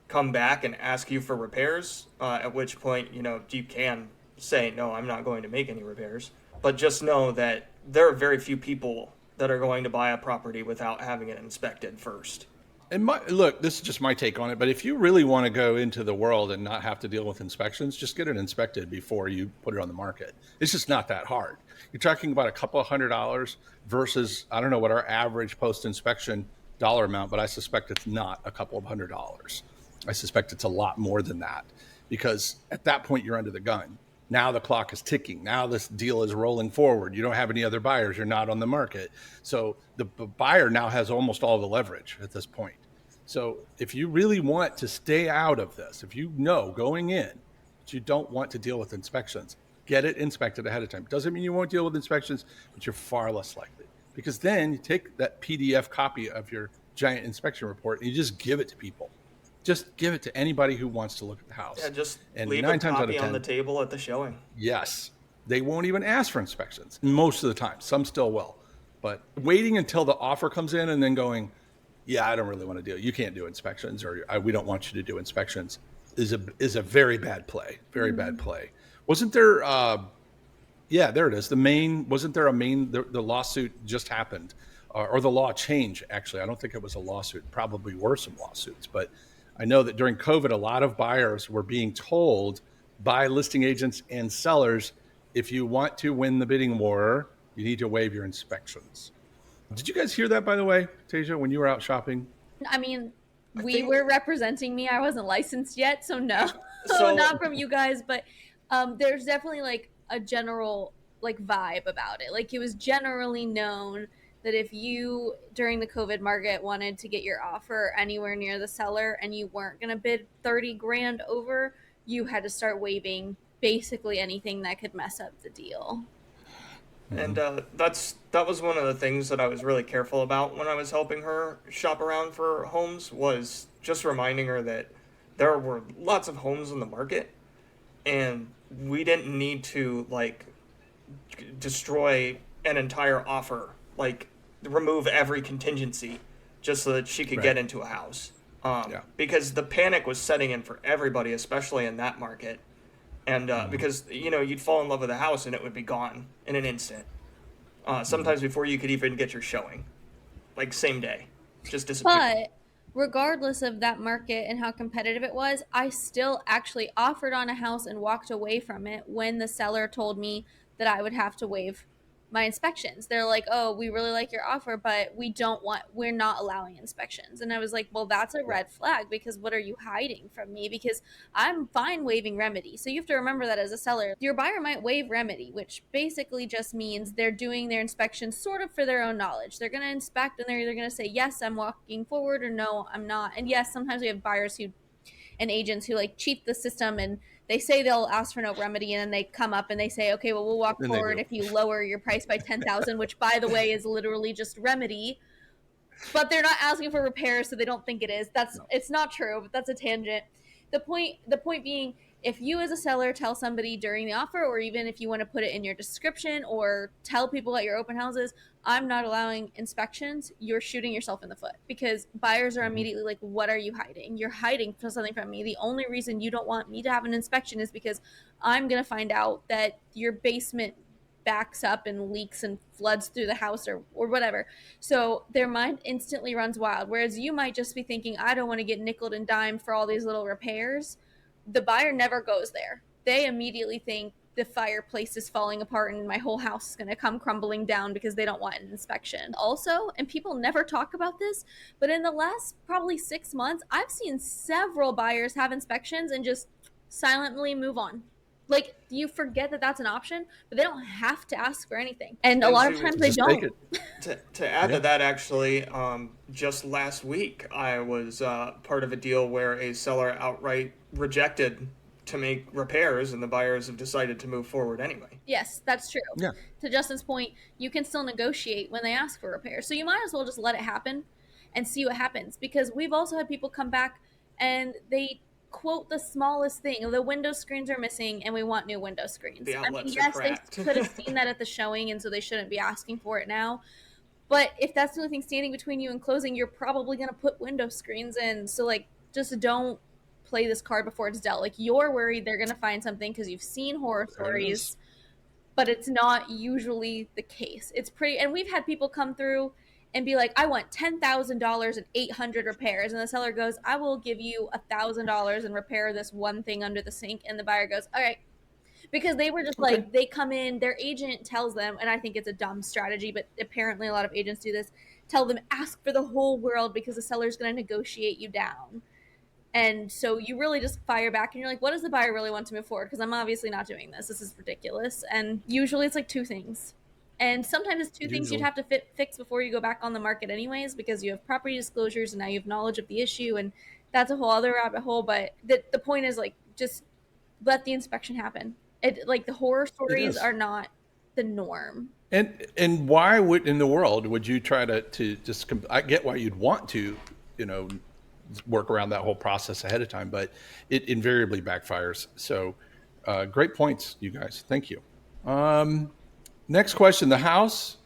come back and ask you for repairs, at which point, you can say, no, I'm not going to make any repairs. But just know that there are very few people that are going to buy a property without having it inspected first. And look, this is just my take on it, but if you really want to go into the world and not have to deal with inspections, just get it inspected before you put it on the market. It's just not that hard. You're talking about a couple of $100 versus, I don't know what our average post-inspection dollar amount, but I suspect it's not a couple of $100. I suspect it's a lot more than that because at that point you're under the gun. Now the clock is ticking. Now this deal is rolling forward. You don't have any other buyers. You're not on the market. So the buyer now has almost all the leverage at this point. So if you really want to stay out of this, if you know going in that you don't want to deal with inspections, get it inspected ahead of time. Doesn't mean you won't deal with inspections, but you're far less likely. Because then you take that PDF copy of your giant inspection report and you just give it to people. Just give it to anybody who wants to look at the house. Yeah, just and leave a copy on the table at the showing. Yes. They won't even ask for inspections most of the time. Some still will. But waiting until the offer comes in and then going, yeah, I don't really want to do it. You can't do inspections or we don't want you to do inspections is a very bad play. Very bad play. Wasn't there, there it is. The lawsuit just happened or the law change, actually. I don't think it was a lawsuit. Probably were some lawsuits, but I know that during COVID, a lot of buyers were being told by listing agents and sellers, if you want to win the bidding war, you need to waive your inspections. Did you guys hear that, by the way, Taysia, when you were out shopping? I mean, we were representing me. I wasn't licensed yet, so no. So not from you guys, but there's definitely like a general like vibe about it. Like it was generally known that if you, during the COVID market, wanted to get your offer anywhere near the seller and you weren't going to bid 30 grand over, you had to start waiving basically anything that could mess up the deal. And that was one of the things that I was really careful about when I was helping her shop around for homes, was just reminding her that there were lots of homes in the market and we didn't need to like destroy an entire offer, like remove every contingency just so that she could get into a house. Because the panic was setting in for everybody, especially in that market. And because, you'd fall in love with a house and it would be gone in an instant. Sometimes before you could even get your showing. Like same day. Just disappear. But regardless of that market and how competitive it was, I still actually offered on a house and walked away from it when the seller told me that I would have to waive my inspections. They're like, "Oh, we really like your offer, but we're not allowing inspections." And I was like, "Well, that's a red flag, because what are you hiding from me? Because I'm fine waiving remedy." So you have to remember that as a seller, your buyer might waive remedy, which basically just means they're doing their inspection sort of for their own knowledge. They're going to inspect and they're either going to say, "Yes, I'm walking forward," or "No, I'm not." And yes, sometimes we have buyers and agents who like cheat the system, and they say they'll ask for no remedy, and then they come up and they say, "Okay, well, we'll walk forward if you lower your price by 10,000," which, by the way, is literally just remedy. But they're not asking for repairs, so they don't think it is. It's not true, but that's a tangent. The point being, if you as a seller tell somebody during the offer, or even if you want to put it in your description or tell people at your open houses, "I'm not allowing inspections," you're shooting yourself in the foot, because buyers are immediately like, "What are you hiding? You're hiding something from me. The only reason you don't want me to have an inspection is because I'm going to find out that your basement backs up and leaks and floods through the house," or whatever. So their mind instantly runs wild. Whereas you might just be thinking, "I don't want to get nickeled and dimed for all these little repairs." The buyer never goes there. They immediately think the fireplace is falling apart and my whole house is going to come crumbling down, because they don't want an inspection. Also, and people never talk about this, but in the last probably 6 months, I've seen several buyers have inspections and just silently move on. Like, you forget that that's an option, but they don't have to ask for anything. And a lot of times they don't. To add to that, actually, just last week, I was part of a deal where a seller outright rejected to make repairs, and the buyers have decided to move forward anyway. Yes, that's true. Yeah. To Justin's point, you can still negotiate when they ask for repairs. So you might as well just let it happen and see what happens. Because we've also had people come back and they quote the smallest thing. The window screens are missing and we want new window screens. The outlets are yes, cracked. They could have seen that at the showing, and so they shouldn't be asking for it now. But if that's the only thing standing between you and closing, you're probably going to put window screens in. So, like, just don't play this card before it's dealt. Like, you're worried they're going to find something because you've seen horror stories, but it's not usually the case. It's pretty, and we've had people come through and be like, "I want $10,000 and 800 repairs." And the seller goes, "I will give you $1,000 and repair this one thing under the sink." And the buyer goes, "All right." Because they were just like, they come in, their agent tells them, and I think it's a dumb strategy, but apparently a lot of agents do this, tell them, "Ask for the whole world because the seller's going to negotiate you down." And so you really just fire back and you're like, "What does the buyer really want to move forward? Because I'm obviously not doing this. This is ridiculous." And usually it's like two things. And sometimes it's two things you'd have to fix before you go back on the market anyways, because you have property disclosures and now you have knowledge of the issue, and that's a whole other rabbit hole. But the point is, like, just let the inspection happen. Like, the horror stories are not the norm. And why in the world would you try to just, I get why you'd want to, work around that whole process ahead of time, but it invariably backfires. So great points, you guys. Thank you. Next question. The house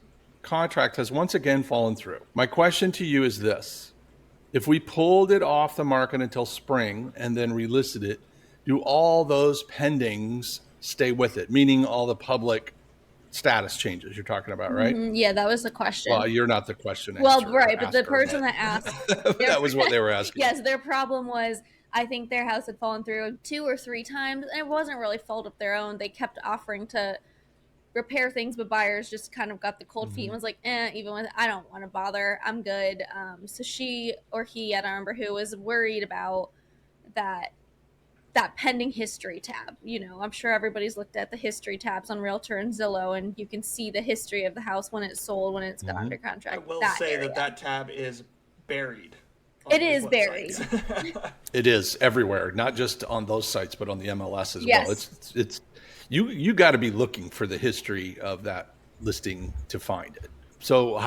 contract has once again fallen through. My question to you is this: if we pulled it off the market until spring and then relisted it, do all those pendings stay with it? Meaning all the public status changes you're talking about, right? Mm-hmm. Yeah, that was the question. Well, you're not the question answer. Well, right, but the person that asked. That was what they were asking. Yes, their problem was, I think their house had fallen through 2 or 3 times, and it wasn't really fault of their own. They kept offering to repair things, but buyers just kind of got the cold feet and was like, even with, "I don't want to bother, I'm good." So she or he, I don't remember who, was worried about that pending history tab. I'm sure everybody's looked at the history tabs on Realtor and Zillow, and you can see the history of the house when it's sold, when it's got under contract. I will say that tab is buried. It is buried. It is everywhere, not just on those sites, but on the MLS as well. It's you got to be looking for the history of that listing to find it. So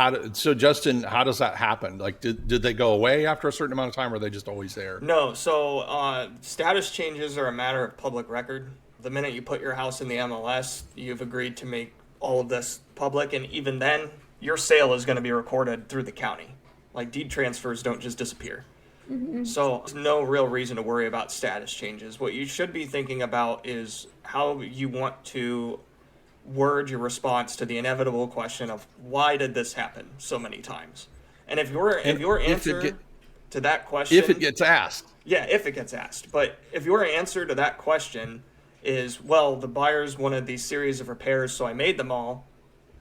Justin, how does that happen? Like, did they go away after a certain amount of time, or are they just always there? No. So status changes are a matter of public record. The minute you put your house in the MLS, you've agreed to make all of this public, and even then, your sale is going to be recorded through the county. Like, deed transfers don't just disappear. Mm-hmm. So there's no real reason to worry about status changes. What you should be thinking about is how you want to word your response to the inevitable question of why did this happen so many times? And if your answer to that question, if it gets asked, yeah, if it gets asked, but if your answer to that question is, well, the buyers wanted these series of repairs, so I made them all.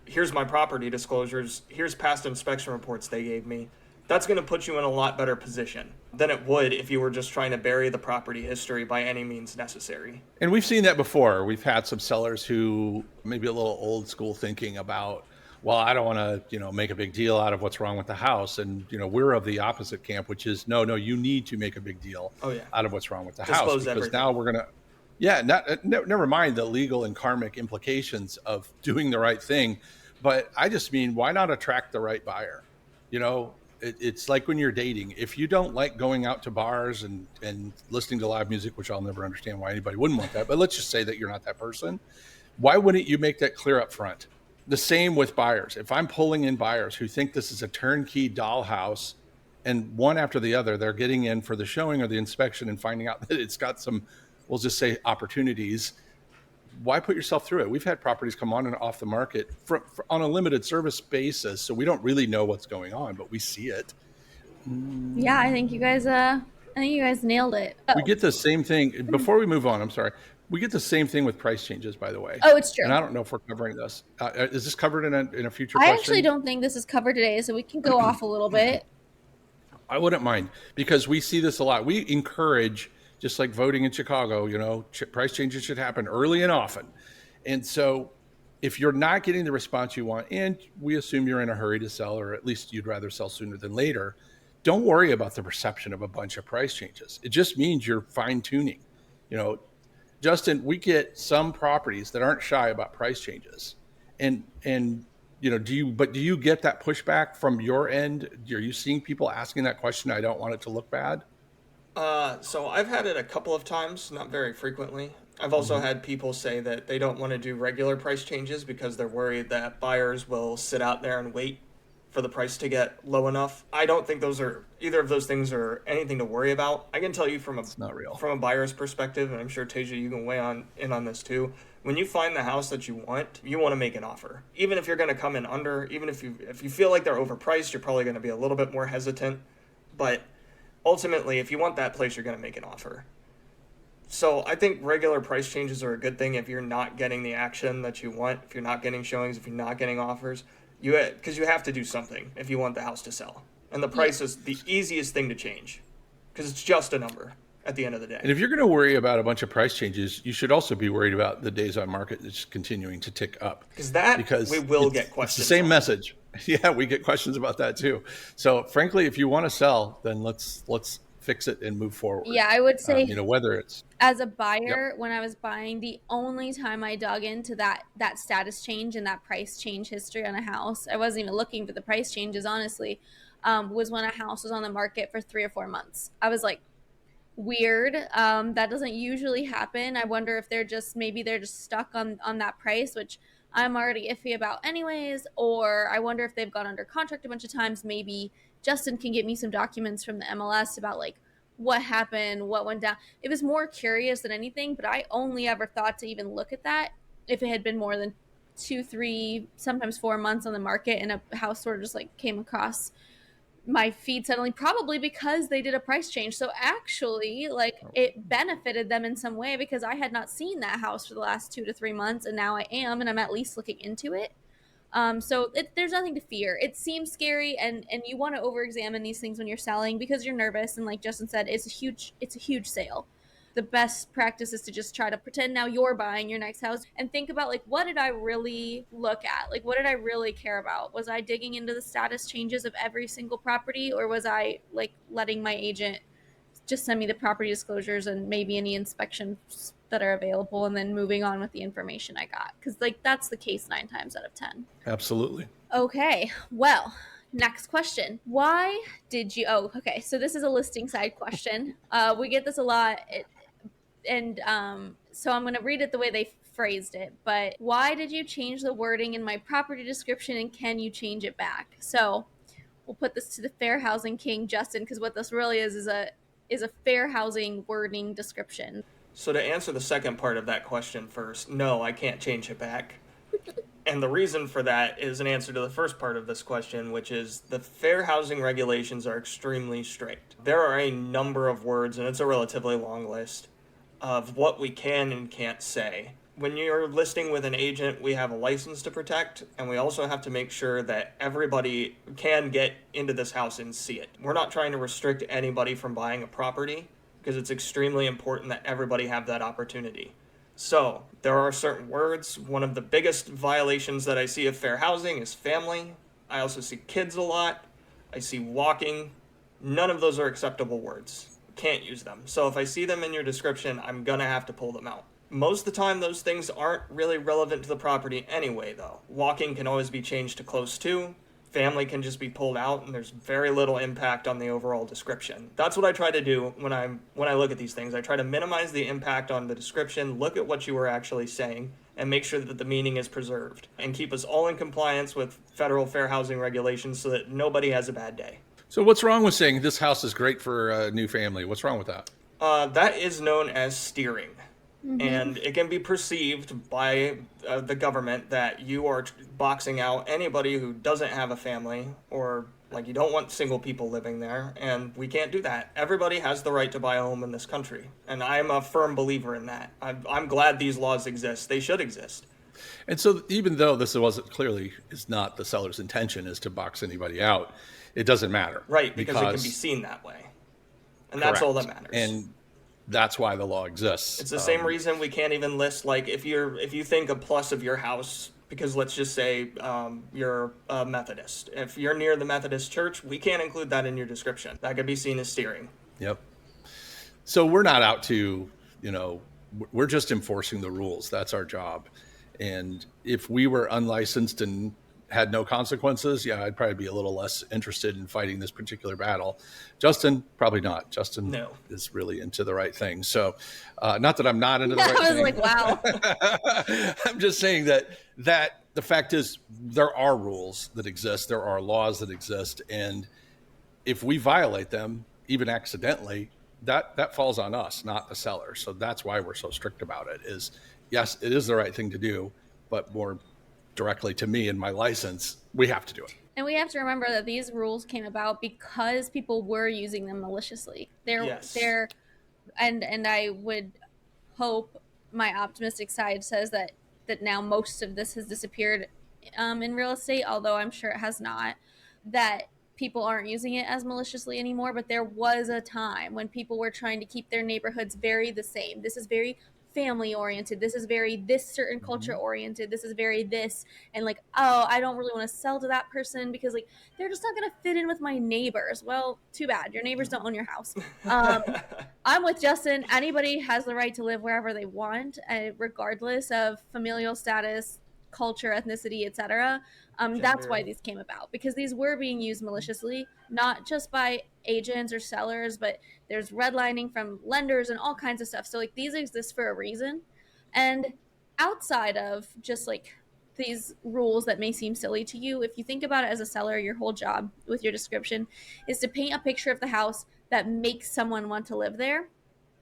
Here's my property disclosures. Here's past inspection reports they gave me. That's going to put you in a lot better position than it would if you were just trying to bury the property history by any means necessary. and we've seen that before. We've had some sellers who maybe a little old school thinking about, well, I don't want to, make a big deal out of what's wrong with the house. And, we're of the opposite camp, which is no, you need to make a big deal out of what's wrong with the house. Because everything. now we're going to, never mind the legal and karmic implications of doing the right thing. But I just mean, why not attract the right buyer? It's like when you're dating. If you don't like going out to bars and listening to live music, which I'll never understand why anybody wouldn't want that, but let's just say that you're not that person. Why wouldn't you make that clear up front? The same with buyers. If I'm pulling in buyers who think this is a turnkey dollhouse, and one after the other, they're getting in for the showing or the inspection and finding out that it's got some, we'll just say, opportunities, why put yourself through it? We've had properties come on and off the market on a limited service basis, so we don't really know what's going on, but we see it. Yeah, I think you guys nailed it. We get the same thing. Before we move on, I'm sorry. We get the same thing with price changes, by the way. Oh, it's true. And I don't know if we're covering this. Is this covered in a future I question? actually don't think this is covered today, so we can go off a little bit. I wouldn't mind, because we see this a lot. We encourage, just like voting in Chicago, price changes should happen early and often. And so if you're not getting the response you want, and we assume you're in a hurry to sell, or at least you'd rather sell sooner than later, don't worry about the perception of a bunch of price changes. It just means you're fine tuning. Justin, we get some properties that aren't shy about price changes. And do you get that pushback from your end? Are you seeing people asking that question? I don't want it to look bad. So I've had it a couple of times, not very frequently. I've also had people say that they don't want to do regular price changes because they're worried that buyers will sit out there and wait for the price to get low enough. I don't think either of those things are anything to worry about. I can tell you from a buyer's perspective, and I'm sure Taysia, you can weigh in on this too. When you find the house that you want to make an offer. Even if you're going to come in under, even if you feel like they're overpriced, you're probably going to be a little bit more hesitant. But ultimately, if you want that place, you're going to make an offer. So I think regular price changes are a good thing if you're not getting the action that you want, if you're not getting showings, if you're not getting offers. Because you have to do something if you want the house to sell. And the price is the easiest thing to change because it's just a number at the end of the day. And if you're going to worry about a bunch of price changes, you should also be worried about the days on market that's continuing to tick up. Because we will get questions. It's the same message. Yeah, we get questions about that too. So frankly, if you want to sell, then let's fix it and move forward. Yeah, I would say, whether it's as a buyer, when I was buying, the only time I dug into that status change and that price change history on a house, I wasn't even looking for the price changes, honestly, was when a house was on the market for 3 or 4 months. I was like, weird. That doesn't usually happen. I wonder if they're just stuck on that price, which I'm already iffy about anyways, or I wonder if they've gone under contract a bunch of times. Maybe Justin can get me some documents from the MLS about like what happened, what went down. It was more curious than anything, but I only ever thought to even look at that if it had been more than 2, 3, sometimes 4 months on the market and a house sort of just like came across my feed suddenly, probably because they did a price change. So actually, like, it benefited them in some way because I had not seen that house for the last 2 to 3 months, and now I am, and I'm at least looking into it. So there's nothing to fear. It seems scary, and you want to over-examine these things when you're selling because you're nervous, and like Justin said, it's a huge sale. The best practice is to just try to pretend now you're buying your next house and think about, like, what did I really look at? Like, what did I really care about? Was I digging into the status changes of every single property, or was I, like, letting my agent just send me the property disclosures and maybe any inspections that are available and then moving on with the information I got? Because, like, that's the case 9 times out of 10. Absolutely. Okay, well, next question. Why did you... Oh, okay, so this is a listing side question. We get this a lot. And so I'm going to read it the way they phrased it. But why did you change the wording in my property description, and can you change it back? So we'll put this to the fair housing king, Justin, because what this really is a fair housing wording description. So to answer the second part of that question first, no, I can't change it back. And the reason for that is an answer to the first part of this question, which is the fair housing regulations are extremely strict. There are a number of words, and it's a relatively long list, of what we can and can't say. When you're listing with an agent, we have a license to protect, and we also have to make sure that everybody can get into this house and see it. We're not trying to restrict anybody from buying a property, because it's extremely important that everybody have that opportunity. So, there are certain words. One of the biggest violations that I see of fair housing is family. I also see kids a lot. I see walking. None of those are acceptable words. Can't use them. So if I see them in your description, I'm gonna have to pull them out. Most of the time, those things aren't really relevant to the property anyway, though. Walking can always be changed to close to. Family can just be pulled out, and there's very little impact on the overall description. That's what I try to do when I look at these things. I try to minimize the impact on the description, look at what you were actually saying, and make sure that the meaning is preserved, and keep us all in compliance with federal fair housing regulations so that nobody has a bad day. So what's wrong with saying this house is great for a new family? What's wrong with that? That is known as steering. And it can be perceived by the government that you are boxing out anybody who doesn't have a family, or like you don't want single people living there, and we can't do that. Everybody has the right to buy a home in this country, and I'm a firm believer in that. I'm glad these laws exist. They should exist. And so even though this wasn't clearly is not the seller's intention is to box anybody out, it doesn't matter. Right, because it can be seen that way. And that's all that matters. And that's why the law exists. It's the same reason we can't even list, like, if you think a plus of your house, because let's just say you're a Methodist. If you're near the Methodist church, we can't include that in your description. That could be seen as steering. Yep. So we're not out to, we're just enforcing the rules. That's our job. And if we were unlicensed and had no consequences, I'd probably be a little less interested in fighting this particular battle. Justin, probably not. Justin is really into the right thing. So not that I'm not into the right thing. I was like, wow. I'm just saying that the fact is there are rules that exist. There are laws that exist. And if we violate them, even accidentally, that falls on us, not the seller. So that's why we're so strict about it is, yes, it is the right thing to do, but more directly to me and my license, we have to do it. And we have to remember that these rules came about because people were using them maliciously. They're and I would hope my optimistic side says that now most of this has disappeared in real estate, although I'm sure it has not, that people aren't using it as maliciously anymore. But there was a time when people were trying to keep their neighborhoods very the same. This is very family oriented. This is very this certain culture oriented. This is very this, and like, oh, I don't really want to sell to that person because like they're just not going to fit in with my neighbors. Well, too bad. Your neighbors don't own your house. I'm with Justin. Anybody has the right to live wherever they want, regardless of familial status, culture, ethnicity, etc. That's why these came about, because these were being used maliciously, not just by agents or sellers, but there's redlining from lenders and all kinds of stuff. So like these exist for a reason. And outside of just like these rules that may seem silly to you, if you think about it as a seller, your whole job with your description is to paint a picture of the house that makes someone want to live there.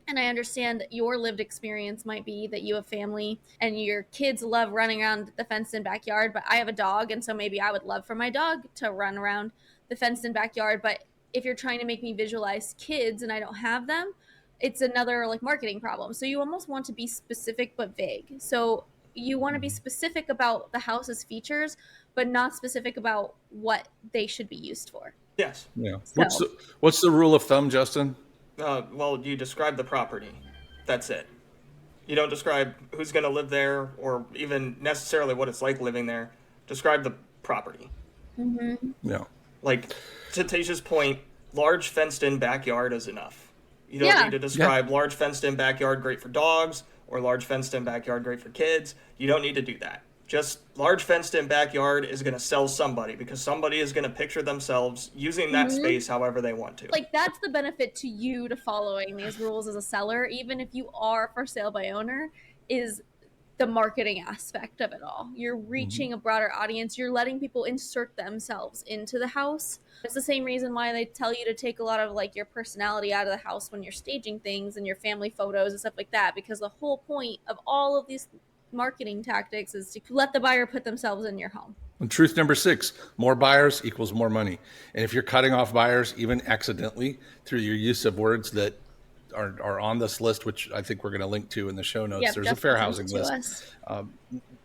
And I understand that your lived experience might be that you have family and your kids love running around the fenced-in backyard, but I have a dog, and so maybe I would love for my dog to run around the fenced-in backyard. But if you're trying to make me visualize kids and I don't have them, it's another like marketing problem. So you almost want to be specific but vague. So you want to be specific about the house's features, but not specific about what they should be used for. Yes. Yeah. So, what's the rule of thumb, Justin? Well, you describe the property. That's it. You don't describe who's going to live there or even necessarily what it's like living there. Describe the property. Yeah. Like, to Tayshia's point, large fenced-in backyard is enough. You don't need to describe large fenced-in backyard great for dogs or large fenced-in backyard great for kids. You don't need to do that. Just large fenced in backyard is going to sell somebody because somebody is going to picture themselves using that space however they want to. Like, that's the benefit to you to following these rules as a seller, even if you are for sale by owner, is the marketing aspect of it all. You're reaching a broader audience. You're letting people insert themselves into the house. It's the same reason why they tell you to take a lot of like your personality out of the house when you're staging things and your family photos and stuff like that, because the whole point of all of these marketing tactics is to let the buyer put themselves in your home. And truth number 6, more buyers equals more money. And if you're cutting off buyers, even accidentally, through your use of words that are on this list, which I think we're going to link to in the show notes, there's a fair housing list.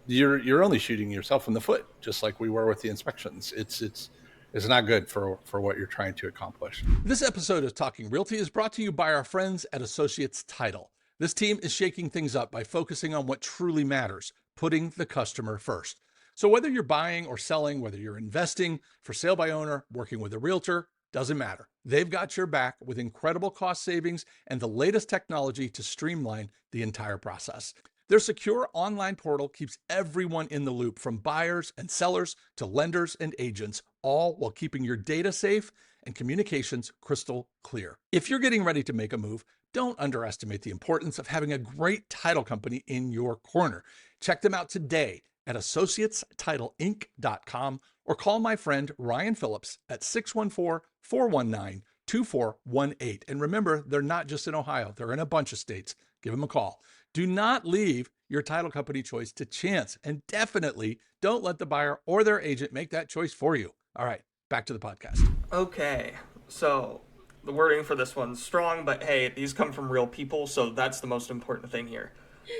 You're only shooting yourself in the foot, just like we were with the inspections. It's not good for what you're trying to accomplish. This episode of Talking Realty is brought to you by our friends at Associates Title. This team is shaking things up by focusing on what truly matters, putting the customer first. So whether you're buying or selling, whether you're investing, for sale by owner, working with a realtor, doesn't matter. They've got your back with incredible cost savings and the latest technology to streamline the entire process. Their secure online portal keeps everyone in the loop, from buyers and sellers to lenders and agents, all while keeping your data safe and communications crystal clear. If you're getting ready to make a move, don't underestimate the importance of having a great title company in your corner. Check them out today at associatestitleinc.com or call my friend Ryan Phillips at 614-419-2418. And remember, they're not just in Ohio, they're in a bunch of states. Give them a call. Do not leave your title company choice to chance, and definitely don't let the buyer or their agent make that choice for you. All right, back to the podcast. Okay, so the wording for this one's strong, but hey, these come from real people, so that's the most important thing here.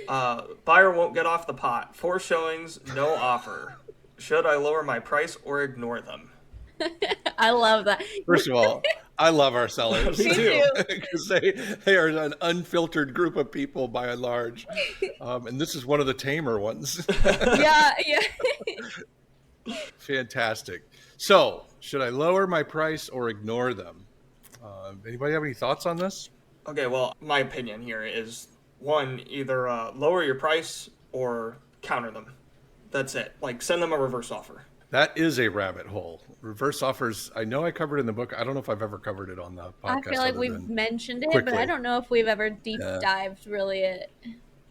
Buyer won't get off the pot. 4 showings, no offer. Should I lower my price or ignore them? I love that. First of all, I love our sellers. Me too. Because they are an unfiltered group of people by and large. And this is one of the tamer ones. Yeah. Fantastic. So, should I lower my price or ignore them? Anybody have any thoughts on this? Okay, well, my opinion here is, one, either lower your price or counter them. That's it. Like, send them a reverse offer. That is a rabbit hole. Reverse offers, I know I covered in the book. I don't know if I've ever covered it on the podcast. I feel like we've mentioned it, quickly. but I don't know if we've ever deep dived really it.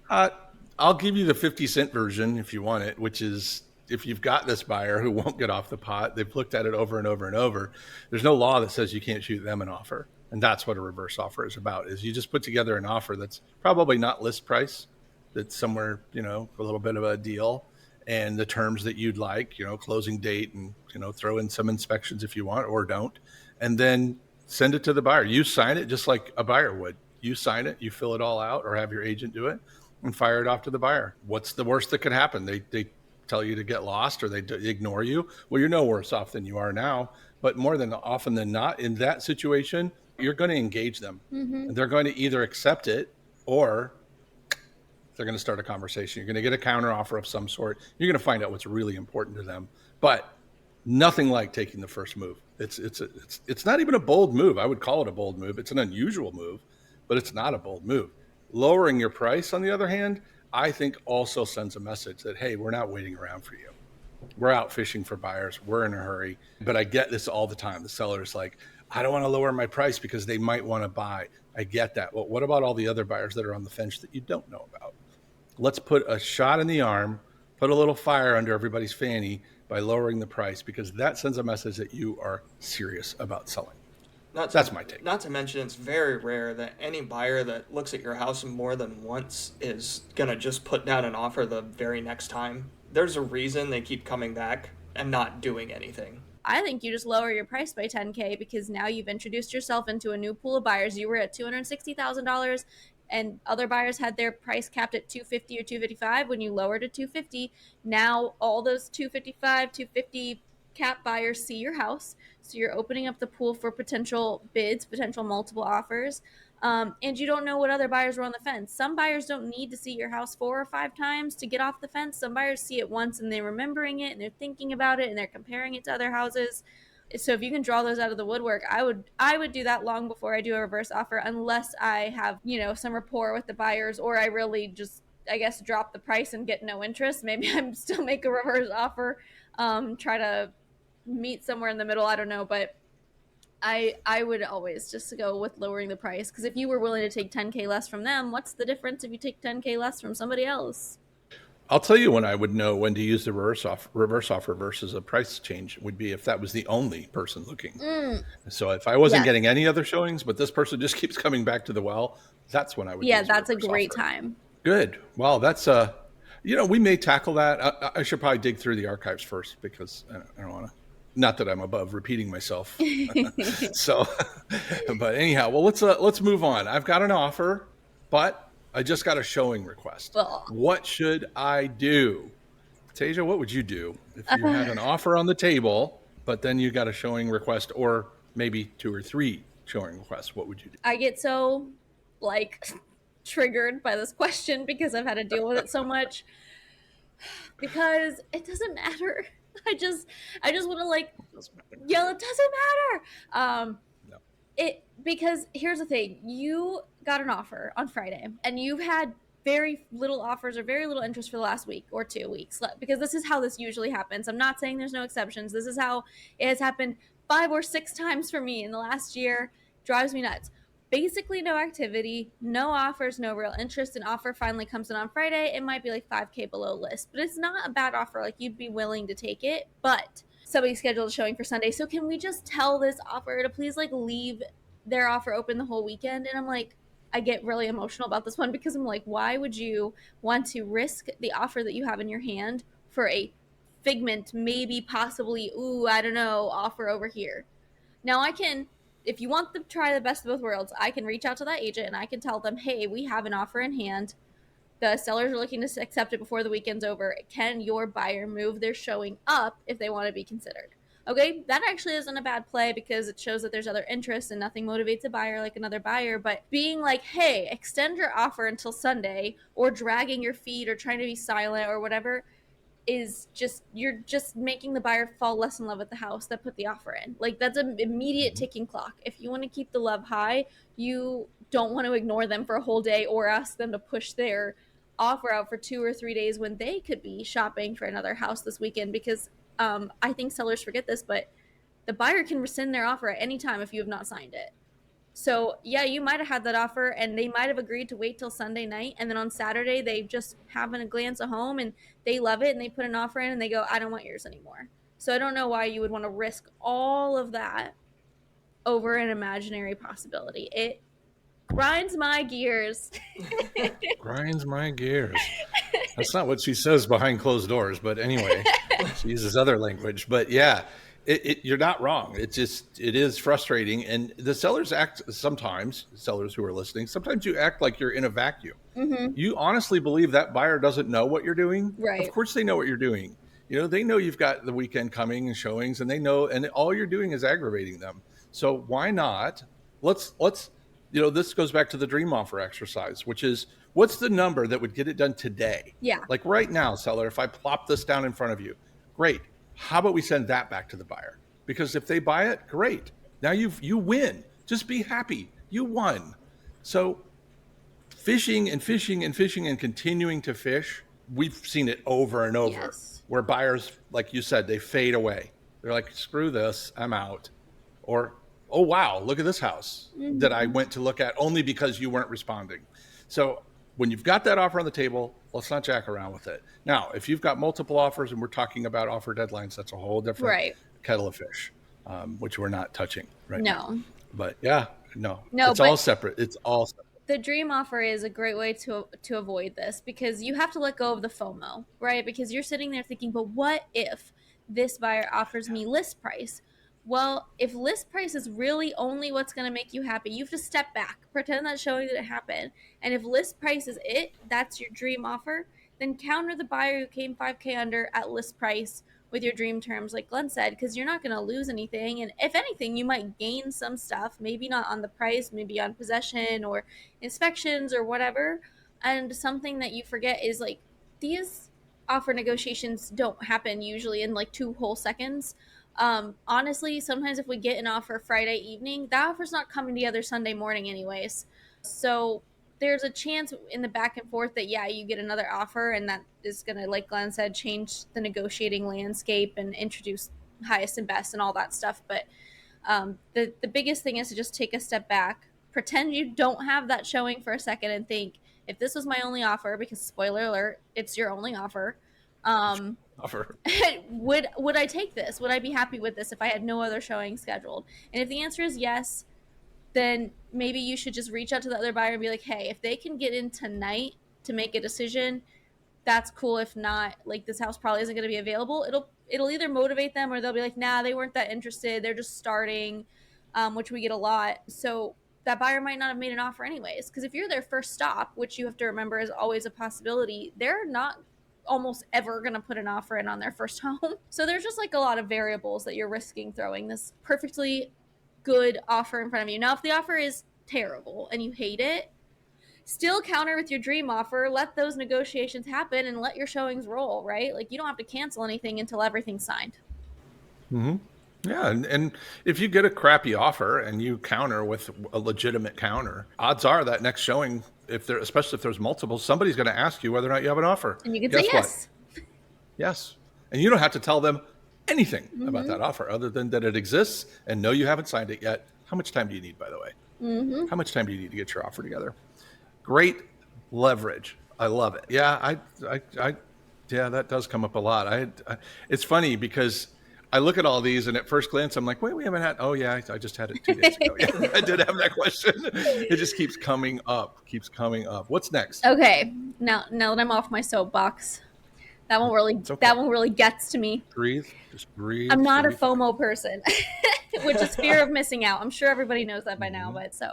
I'll give you the 50-cent version if you want it, which is, if you've got this buyer who won't get off the pot, they've looked at it over and over and over, there's no law that says you can't shoot them an offer. And that's what a reverse offer is about, is you just put together an offer that's probably not list price, that's somewhere, a little bit of a deal, and the terms that you'd like, closing date, and, throw in some inspections if you want, or don't, and then send it to the buyer. You sign it just like a buyer would. You sign it, you fill it all out, or have your agent do it, and fire it off to the buyer. What's the worst that could happen? They tell you to get lost, or they ignore you. Well, you're no worse off than you are now. But more than often than not, in that situation, you're going to engage them. And they're going to either accept it, or they're going to start a conversation. You're going to get a counter offer of some sort. You're going to find out what's really important to them. But nothing like taking the first move. It's not even a bold move. I would call it a bold move. It's an unusual move, but it's not a bold move. Lowering your price, on the other hand, I think also sends a message that, hey, we're not waiting around for you. We're out fishing for buyers. We're in a hurry. But I get this all the time. The seller's like, I don't want to lower my price because they might want to buy. I get that. Well, what about all the other buyers that are on the fence that you don't know about? Let's put a shot in the arm, put a little fire under everybody's fanny by lowering the price, because that sends a message that you are serious about selling. That's my take. Not to mention, it's very rare that any buyer that looks at your house more than once is going to just put down an offer the very next time. There's a reason they keep coming back and not doing anything. I think you just lower your price by $10K, because now you've introduced yourself into a new pool of buyers. You were at $260,000 and other buyers had their price capped at $250,000 or $255,000. When you lowered to $250,000, now all those $255,000, $250,000 cap buyers see your house. So you're opening up the pool for potential bids, potential multiple offers. And you don't know what other buyers were on the fence. Some buyers don't need to see your house 4 or 5 times to get off the fence. Some buyers see it once and they're remembering it and they're thinking about it and they're comparing it to other houses. So if you can draw those out of the woodwork, I would do that long before I do a reverse offer, unless I have, some rapport with the buyers, or I really just I guess, drop the price and get no interest. Maybe I'm still make a reverse offer, try to meet somewhere in the middle. I don't know, but I would always just go with lowering the price, because if you were willing to take 10K less from them, what's the difference if you take 10K less from somebody else? I'll tell you when I would know when to use the reverse offer versus a price change would be if that was the only person looking. So if I wasn't Yes. getting any other showings, but this person just keeps coming back to the well, that's when I would Yeah, use that's a reverse great offer. time. Good. Well, that's we may tackle that. I should probably dig through the archives first, because I don't want to. Not that I'm above repeating myself. So, but anyhow, well, let's move on. I've got an offer, but I just got a showing request. Well, What should I do? Taysia, what would you do if you had an offer on the table, but then you got a showing request, or maybe 2 or 3 showing requests? What would you do? I get so like triggered by this question because I've had to deal with it so much, because it doesn't matter. I just want to like yell, it doesn't matter. No. Because here's the thing: you got an offer on Friday, and you've had very little offers or very little interest for the last week or 2 weeks, because this is how this usually happens. I'm not saying there's no exceptions. This is how it has happened 5 or 6 times for me in the last year. Drives me nuts. Basically no activity, no offers, no real interest. An offer finally comes in on Friday. It might be like 5K below list, but it's not a bad offer. Like, you'd be willing to take it, but somebody scheduled a showing for Sunday. So can we just tell this offer to please like leave their offer open the whole weekend? And I'm like, I get really emotional about this one, because I'm like, why would you want to risk the offer that you have in your hand for a figment, maybe possibly, I don't know, offer over here? Now I can, if you want to try the best of both worlds, I can reach out to that agent and I can tell them, hey, we have an offer in hand. The sellers are looking to accept it before the weekend's over. Can your buyer move their showing up if they want to be considered? Okay, that actually isn't a bad play, because it shows that there's other interest, and nothing motivates a buyer like another buyer. But being like, hey, extend your offer until Sunday, or dragging your feet, or trying to be silent, or whatever, is just, you're just making the buyer fall less in love with the house that put the offer in. Like, that's an immediate ticking clock. If you want to keep the love high, you don't want to ignore them for a whole day or ask them to push their offer out for 2 or 3 days when they could be shopping for another house this weekend. Because I think sellers forget this, but the buyer can rescind their offer at any time if you have not signed it. So yeah, you might have had that offer and they might have agreed to wait till Sunday night, and then on Saturday they just having a glance at home and they love it and they put an offer in and they go, I don't want yours anymore. So I don't know why you would want to risk all of that over an imaginary possibility. It grinds my gears. Grinds my gears. That's not what she says behind closed doors, but anyway, she uses other language. But yeah, you're not wrong. It is frustrating. And the sellers act sometimes, sellers who are listening, sometimes you act like you're in a vacuum. Mm-hmm. You honestly believe that buyer doesn't know what you're doing? Right. Of course they know what you're doing. They know you've got the weekend coming and showings, and they know, and all you're doing is aggravating them. So why not? Let's this goes back to the dream offer exercise, which is, what's the number that would get it done today? Yeah. Like right now, seller, if I plop this down in front of you, great. How about we send that back to the buyer? Because if they buy it, great. Now you win. Just be happy. You won. So fishing and fishing and fishing and continuing to fish, we've seen it over and over. Yes. Where buyers, like you said, they fade away. They're like, screw this, I'm out. Or, oh, wow, look at this house that I went to look at only because you weren't responding. So when you've got that offer on the table, let's not jack around with it. Now, if you've got multiple offers and we're talking about offer deadlines, that's a whole different kettle of fish, which we're not touching right now. But yeah, no, it's all separate. It's all separate. The dream offer is a great way to avoid this, because you have to let go of the FOMO, right? Because you're sitting there thinking, but what if this buyer offers me list price? Well, if list price is really only what's going to make you happy, you have to step back, pretend that showing didn't happen. And if list price is it, that's your dream offer, then counter the buyer who came 5K under at list price with your dream terms, like Glenn said, because you're not going to lose anything. And if anything, you might gain some stuff, maybe not on the price, maybe on possession or inspections or whatever. And something that you forget is, like, these offer negotiations don't happen usually in like 2 whole seconds. Honestly, sometimes if we get an offer Friday evening, that offer's not coming together Sunday morning anyways. So there's a chance in the back and forth that, yeah, you get another offer, and that is going to, like Glenn said, change the negotiating landscape and introduce highest and best and all that stuff. But the biggest thing is to just take a step back, pretend you don't have that showing for a second, and think, if this was my only offer, because spoiler alert, it's your only offer, Offer. would I take this? Would I be happy with this if I had no other showing scheduled? And if the answer is yes, then maybe you should just reach out to the other buyer and be like, hey, if they can get in tonight to make a decision, that's cool. If not, like, this house probably isn't going to be available. It'll either motivate them, or they'll be like, nah, they weren't that interested, they're just starting, which we get a lot. So that buyer might not have made an offer anyways, because if you're their first stop, which you have to remember is always a possibility, they're not almost ever going to put an offer in on their first home. So there's just like a lot of variables that you're risking throwing this perfectly good offer in front of you. Now, if the offer is terrible and you hate it, still counter with your dream offer, let those negotiations happen, and let your showings roll, right? Like, you don't have to cancel anything until everything's signed. Mm-hmm. Yeah, and if you get a crappy offer and you counter with a legitimate counter, odds are that next showing, especially if there's multiple, somebody's going to ask you whether or not you have an offer. And you can Guess say yes. What? Yes. And you don't have to tell them anything about that offer other than that it exists and no, you haven't signed it yet. How much time do you need, by the way? How much time do you need to get your offer together? Great leverage. I love it. Yeah, yeah, that does come up a lot. It's funny because I look at all these, and at first glance, I'm like, wait, we haven't had. Oh yeah, I just had it 2 days ago. Yeah, I did have that question. It just keeps coming up. What's next? Okay, now that I'm off my soapbox, that one really gets to me. Breathe. Just breathe. I'm not a FOMO person, which is fear of missing out. I'm sure everybody knows that by now, but so.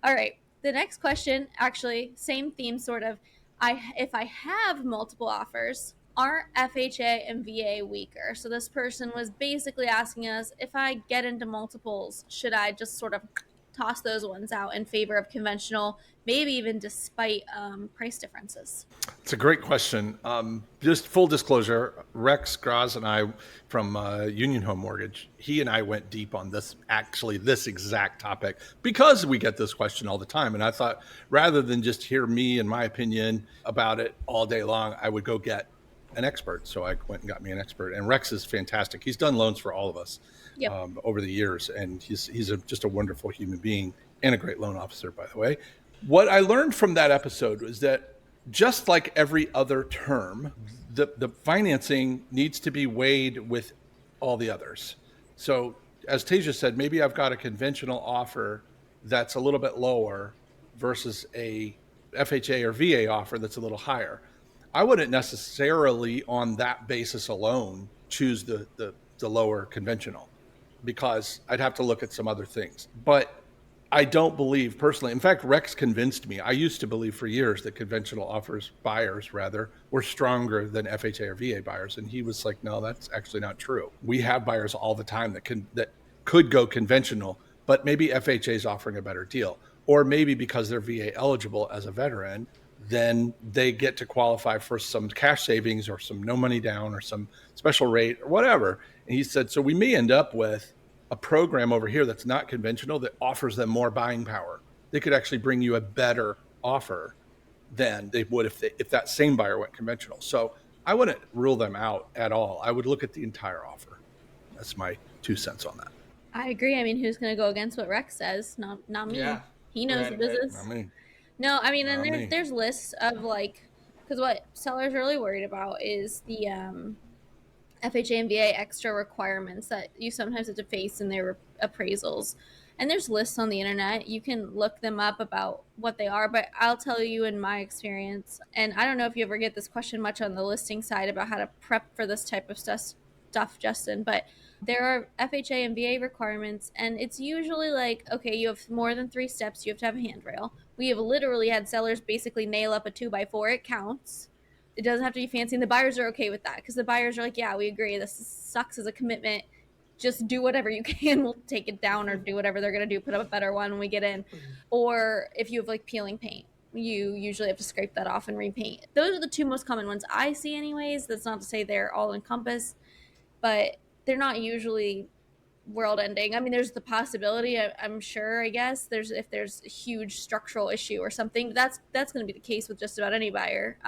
All right. The next question, actually, same theme sort of. If I have multiple offers, aren't FHA and VA weaker? So this person was basically asking us, if I get into multiples, should I just sort of toss those ones out in favor of conventional, maybe even despite price differences? It's a great question. Just full disclosure, Rex Graz and I from Union Home Mortgage, he and I went deep on this exact topic because we get this question all the time. And I thought, rather than just hear me and my opinion about it all day long, I would go get an expert. So I went and got me an expert. And Rex is fantastic. He's done loans for all of us over the years. And he's just a wonderful human being and a great loan officer, by the way. What I learned from that episode was that just like every other term, the financing needs to be weighed with all the others. So as Taysia said, maybe I've got a conventional offer that's a little bit lower versus a FHA or VA offer that's a little higher. I wouldn't necessarily on that basis alone choose the lower conventional, because I'd have to look at some other things. But I don't believe personally. In fact, Rex convinced me. I used to believe for years that conventional buyers were stronger than FHA or VA buyers. And he was like, no, that's actually not true. We have buyers all the time that could go conventional, but maybe FHA is offering a better deal. Or maybe because they're VA eligible as a veteran, then they get to qualify for some cash savings or some no money down or some special rate or whatever. And he said, so we may end up with a program over here that's not conventional that offers them more buying power. They could actually bring you a better offer than they would if that same buyer went conventional. So I wouldn't rule them out at all. I would look at the entire offer. That's my 2 cents on that. I agree. I mean, who's going to go against what Rex says? Not me. Yeah. He knows the business. Not me. No, I mean, and there's lists of, like, because what sellers are really worried about is the FHA and VA extra requirements that you sometimes have to face in their appraisals. And there's lists on the internet. You can look them up about what they are, but I'll tell you in my experience, and I don't know if you ever get this question much on the listing side about how to prep for this type of stuff, Justin, but there are FHA and VA requirements, and it's usually like, okay, you have more than 3 steps, you have to have a handrail. We have literally had sellers basically nail up a 2x4, it counts. It doesn't have to be fancy, and the buyers are okay with that, because the buyers are like, yeah, we agree, this sucks as a commitment, just do whatever you can, we'll take it down or do whatever they're going to do, put up a better one when we get in. Or if you have like peeling paint, you usually have to scrape that off and repaint. Those are the 2 most common ones I see anyways. That's not to say they're all encompassed, but they're not usually world ending. I mean, there's the possibility, I'm sure, I guess, if there's a huge structural issue or something. That's going to be the case with just about any buyer.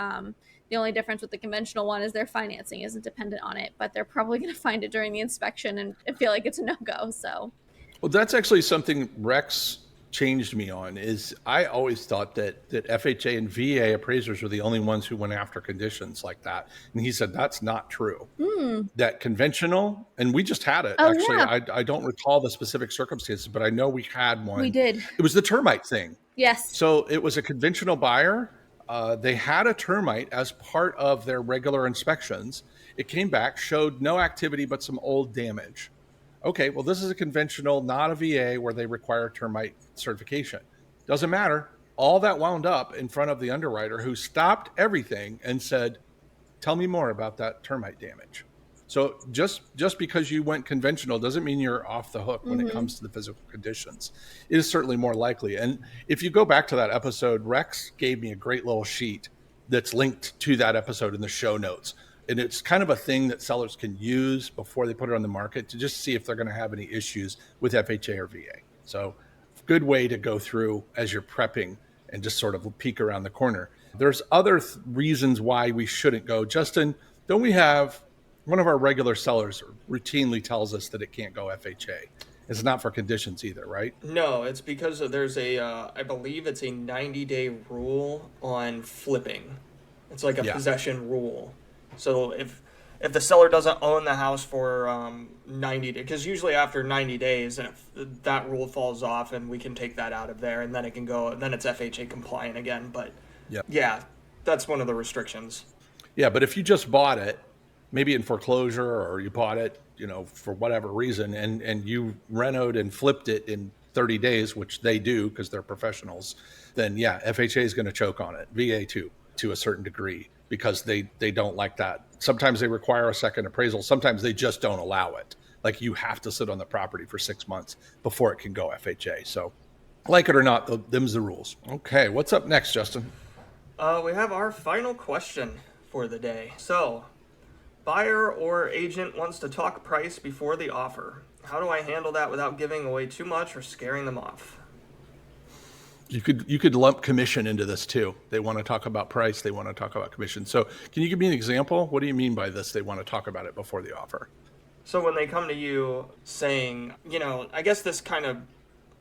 The only difference with the conventional one is their financing isn't dependent on it, but they're probably going to find it during the inspection and feel like it's a no-go. So, well, that's actually something Rex changed me on. Is I always thought that FHA and VA appraisers were the only ones who went after conditions like that, and he said that's not true. That conventional, and we just had it. Actually, yeah. I don't recall the specific circumstances, but I know we had one. We did. It was the termite thing. Yes. So it was a conventional buyer. They had a termite as part of their regular inspections. It came back, showed no activity but some old damage. Okay, well, this is a conventional, not a VA where they require termite certification. Doesn't matter. All that wound up in front of the underwriter, who stopped everything and said, tell me more about that termite damage. So just because you went conventional doesn't mean you're off the hook when it comes to the physical conditions. It is certainly more likely. And if you go back to that episode, Rex gave me a great little sheet that's linked to that episode in the show notes. And it's kind of a thing that sellers can use before they put it on the market to just see if they're going to have any issues with FHA or VA. So good way to go through as you're prepping and just sort of peek around the corner. There's other reasons why we shouldn't go. Justin, don't we have one of our regular sellers routinely tells us that it can't go FHA? It's not for conditions either, right? No, it's because there's I believe it's a 90-day rule on flipping. It's like a possession rule. So if the seller doesn't own the house for 90 days, because usually after 90 days, and if that rule falls off, and we can take that out of there, and then it can go, then it's FHA compliant again. But yeah, that's one of the restrictions. Yeah, but if you just bought it, maybe in foreclosure, or you bought it, for whatever reason, and you renoed and flipped it in 30 days, which they do because they're professionals, then yeah, FHA is going to choke on it. VA too, to a certain degree, because they don't like that. Sometimes they require a second appraisal. Sometimes they just don't allow it. Like, you have to sit on the property for 6 months before it can go FHA. So like it or not, them's the rules. Okay, what's up next, Justin? We have our final question for the day. So, buyer or agent wants to talk price before the offer. How do I handle that without giving away too much or scaring them off? You could lump commission into this too. They want to talk about price. They want to talk about commission. So can you give me an example? What do you mean by this? They want to talk about it before the offer. So when they come to you saying, I guess this kind of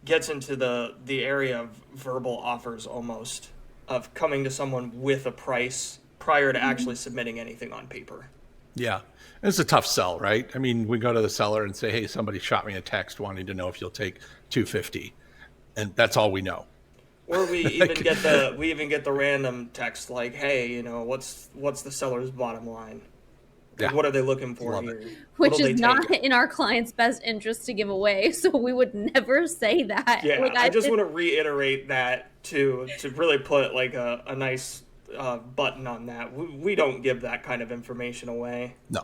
gets into the area of verbal offers almost, of coming to someone with a price prior to actually submitting anything on paper. Yeah. It's a tough sell, right? I mean, we go to the seller and say, hey, somebody shot me a text wanting to know if you'll take $250. And that's all we know. Or we even get the random text like, hey, what's the seller's bottom line? Yeah. What are they looking for here? Which is not in our client's best interest to give away, so we would never say that. Yeah, I just want to reiterate that to really put like a nice button on that. We don't give that kind of information away. No.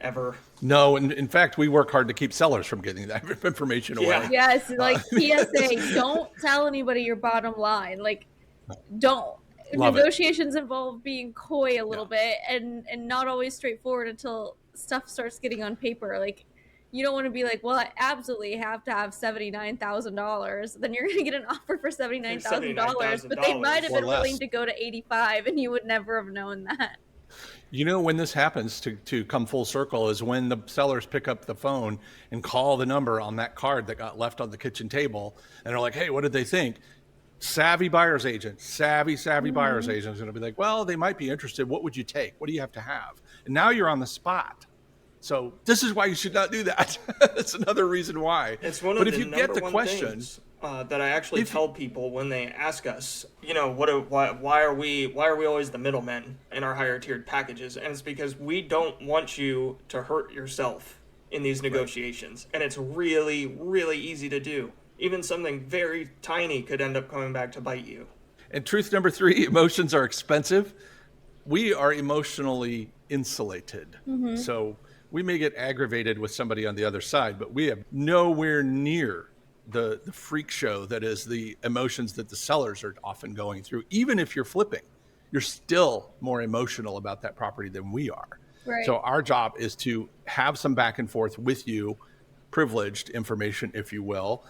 Ever. No, and in fact, we work hard to keep sellers from getting that information away. Yeah, it's like PSA, don't tell anybody your bottom line. Like, don't. Love Negotiations involve being coy a little bit and not always straightforward until stuff starts getting on paper. Like, you don't want to be like, well, I absolutely have to have $79,000. Then you're going to get an offer for $79,000, but they might have been willing to go to $85,000, and you would never have known that. When this happens to come full circle is when the sellers pick up the phone and call the number on that card that got left on the kitchen table. And they're like, hey, what did they think? Savvy buyer's agent, savvy buyer's agent is going to be like, well, they might be interested. What would you take? What do you have to have? And now you're on the spot. So this is why you should not do that. That's another reason why. It's one of the number one things that I actually tell people when they ask us, why are we always the middlemen in our higher tiered packages? And it's because we don't want you to hurt yourself in these negotiations. Right. And it's really, really easy to do. Even something very tiny could end up coming back to bite you. And truth number 3, emotions are expensive. We are emotionally insulated. Mm-hmm. So we may get aggravated with somebody on the other side, but we have nowhere near the freak show that is the emotions that the sellers are often going through. Even if you're flipping, you're still more emotional about that property than we are. Right. So our job is to have some back and forth with you privileged information, if you will,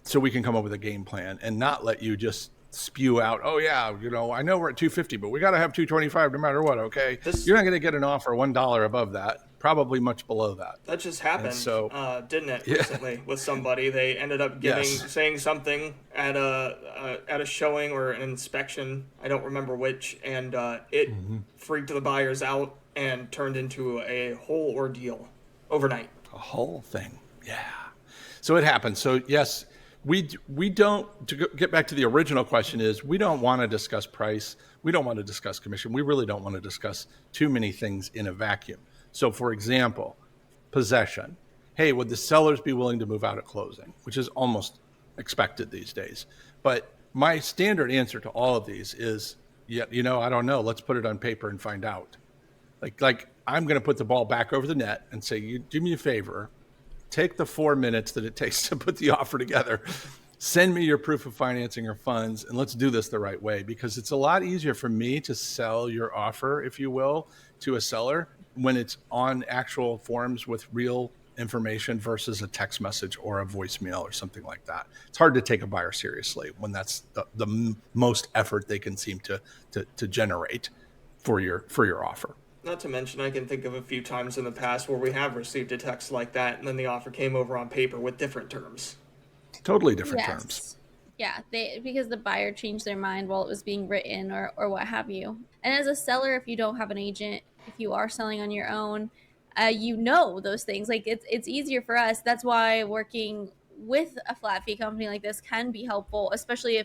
so we can come up with a game plan and not let you just spew out, oh yeah, I know we're at 250, but we got to have 225 no matter what. Okay. You're not going to get an offer $1 above that, probably much below that. That just happened, so, didn't it, recently with somebody? They ended up saying something at a showing or an inspection, I don't remember which, and it freaked the buyers out and turned into a whole ordeal overnight. A whole thing, yeah. So it happened. So yes, we don't, to get back to the original question, is we don't want to discuss price. We don't want to discuss commission. We really don't want to discuss too many things in a vacuum. So for example, possession. Hey, would the sellers be willing to move out at closing? Which is almost expected these days. But my standard answer to all of these is, yeah, I don't know. Let's put it on paper and find out. Like I'm going to put the ball back over the net and say, you do me a favor, take the 4 minutes that it takes to put the offer together, send me your proof of financing or funds, and let's do this the right way, because it's a lot easier for me to sell your offer, if you will, to a seller when it's on actual forms with real information versus a text message or a voicemail or something like that. It's hard to take a buyer seriously when that's the most effort they can seem to generate for your offer. Not to mention, I can think of a few times in the past where we have received a text like that, and then the offer came over on paper with different terms. Totally different terms. Yeah, because the buyer changed their mind while it was being written or what have you. And as a seller, if you don't have an agent, if you are selling on your own, those things. Like it's easier for us. That's why working with a flat fee company like this can be helpful, especially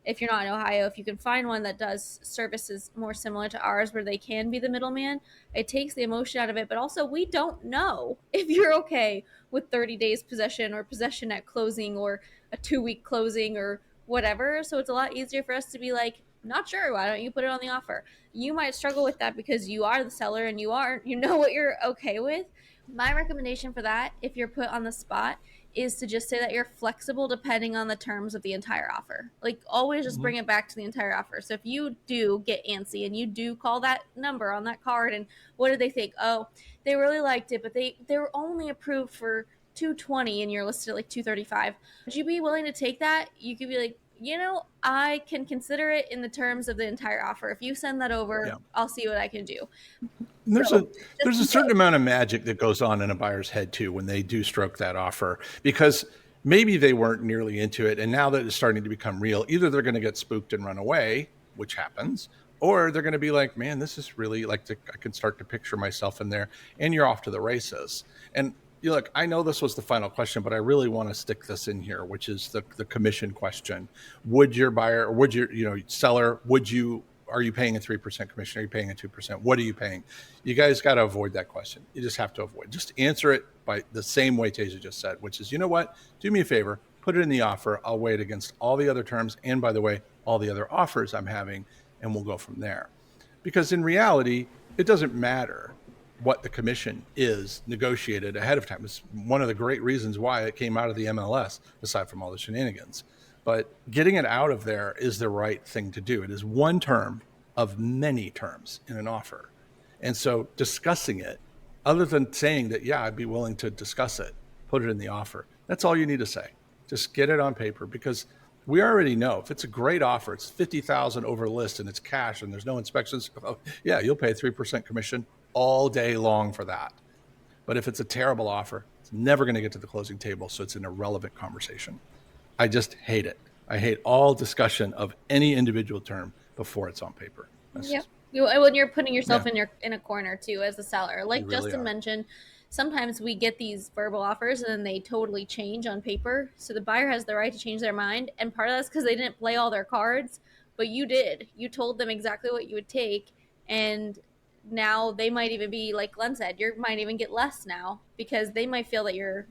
if you're not in Ohio. If you can find one that does services more similar to ours where they can be the middleman, it takes the emotion out of it. But also, we don't know if you're okay with 30 days possession or possession at closing or a 2-week closing or whatever. So it's a lot easier for us to be like, not sure, why don't you put it on the offer? You might struggle with that because you are the seller and you know what you're okay with. My recommendation for that, if you're put on the spot, is to just say that you're flexible depending on the terms of the entire offer. Like always just bring it back to the entire offer. So if you do get antsy and you do call that number on that card and what did they think? Oh, they really liked it, but they were only approved for 220 and you're listed at like 235. Would you be willing to take that? You could be like, I can consider it in the terms of the entire offer. If you send that over, I'll see what I can do. There's a certain amount of magic that goes on in a buyer's head too when they do stroke that offer, because maybe they weren't nearly into it, and now that it's starting to become real, either they're going to get spooked and run away, which happens, or they're going to be like, man, this is really I can start to picture myself in there, and you're off to the races. And look, I know this was the final question, but I really want to stick this in here, which is the commission question. Would your buyer, or would your seller, are you paying a 3% commission? Are you paying a 2%? What are you paying? You guys got to avoid that question. You just have to avoid. Just answer it by the same way Taysia just said, which is, you know what? Do me a favor, put it in the offer. I'll weigh it against all the other terms, and by the way, all the other offers I'm having, and we'll go from there. Because in reality, it doesn't matter what the commission is negotiated ahead of time. It's one of the great reasons why it came out of the MLS, aside from all the shenanigans. But getting it out of there is the right thing to do. It is one term of many terms in an offer. And so discussing it, other than saying that, yeah, I'd be willing to discuss it, put it in the offer. That's all you need to say. Just get it on paper, because we already know if it's a great offer, it's $50,000 over list and it's cash and there's no inspections. Oh, yeah, you'll pay 3% commission all day long for that. But if it's a terrible offer, it's never going to get to the closing table. So it's an irrelevant conversation. I just hate it. I hate all discussion of any individual term before it's on paper. Yep. When you're putting yourself in a corner too, as a seller, like really Justin mentioned, sometimes we get these verbal offers and then they totally change on paper. So the buyer has the right to change their mind. And part of that's because they didn't play all their cards, but you did. You told them exactly what you would take. And now they might even be, like Glenn said, you might even get less now because they might feel that you're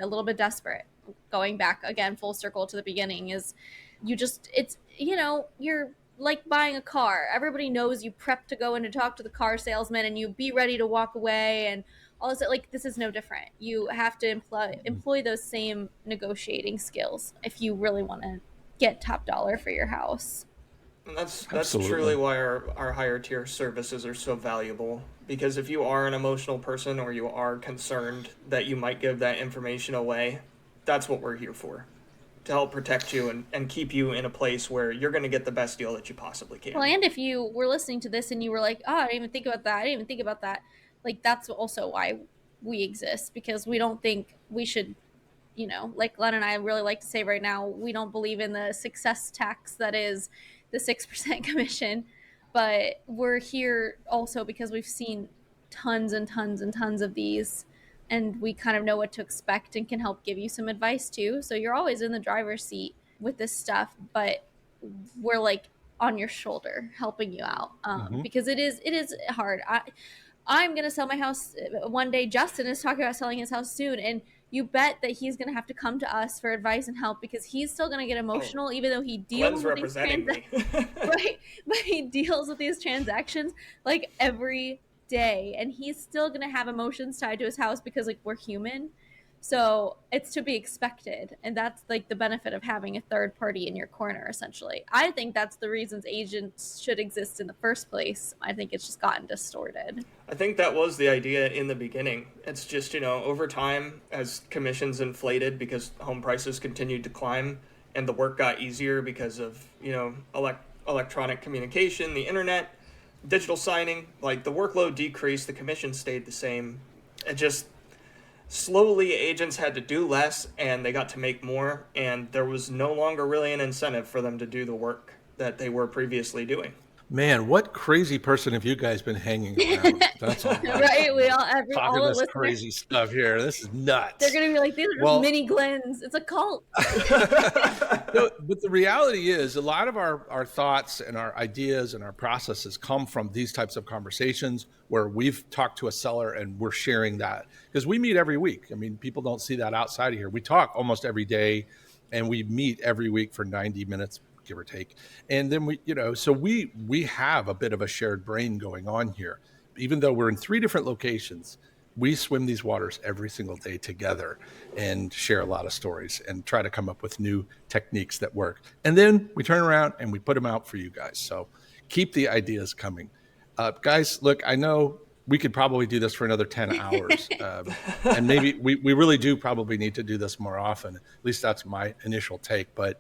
a little bit desperate. Going back again, full circle to the beginning, is you're like buying a car. Everybody knows you prep to go in to talk to the car salesman and you be ready to walk away and all this. Like, this is no different. You have to employ those same negotiating skills if you really want to get top dollar for your house. And that's Absolutely. truly why our higher tier services are so valuable. Because if you are an emotional person or you are concerned that you might give that information away, that's what we're here for. To help protect you and keep you in a place where you're going to get the best deal that you possibly can. Well, and if you were listening to this and you were like, oh, I didn't even think about that. I didn't even think about that. Like, that's also why we exist, because we don't think we should, like Glenn and I really like to say right now, we don't believe in the success tax that is the 6% commission. But we're here also because we've seen tons and tons and tons of these, and we kind of know what to expect and can help give you some advice too. So you're always in the driver's seat with this stuff, but we're like on your shoulder helping you out, because it is hard. I'm gonna sell my house one day. Justin is talking about selling his house soon, and you bet that he's gonna have to come to us for advice and help, because he's still gonna get emotional, even though he deals with these transactions. Right, but he deals with these transactions like every day, and he's still gonna have emotions tied to his house because like we're human. So it's to be expected. And that's like the benefit of having a third party in your corner, essentially. I think that's the reasons agents should exist in the first place. I think it's just gotten distorted. I think that was the idea in the beginning. It's just, over time, as commissions inflated because home prices continued to climb and the work got easier because of, electronic communication, the internet, digital signing, like the workload decreased, the commission stayed the same. It just slowly agents had to do less and they got to make more, and there was no longer really an incentive for them to do the work that they were previously doing. Man, what crazy person have you guys been hanging around? That's all. Right, we all talking this crazy stuff here. This is nuts. They're gonna be like, these are just mini Glens. It's a cult. But the reality is, a lot of our thoughts and our ideas and our processes come from these types of conversations where we've talked to a seller and we're sharing that, because we meet every week. I mean, people don't see that outside of here. We talk almost every day, and we meet every week for 90 minutes. Give or take. And then so we have a bit of a shared brain going on here. Even though we're in 3 different locations, we swim these waters every single day together and share a lot of stories and try to come up with new techniques that work. And then we turn around and we put them out for you guys. So keep the ideas coming. Guys, look, I know we could probably do this for another 10 hours. And maybe we really do probably need to do this more often. At least that's my initial take. But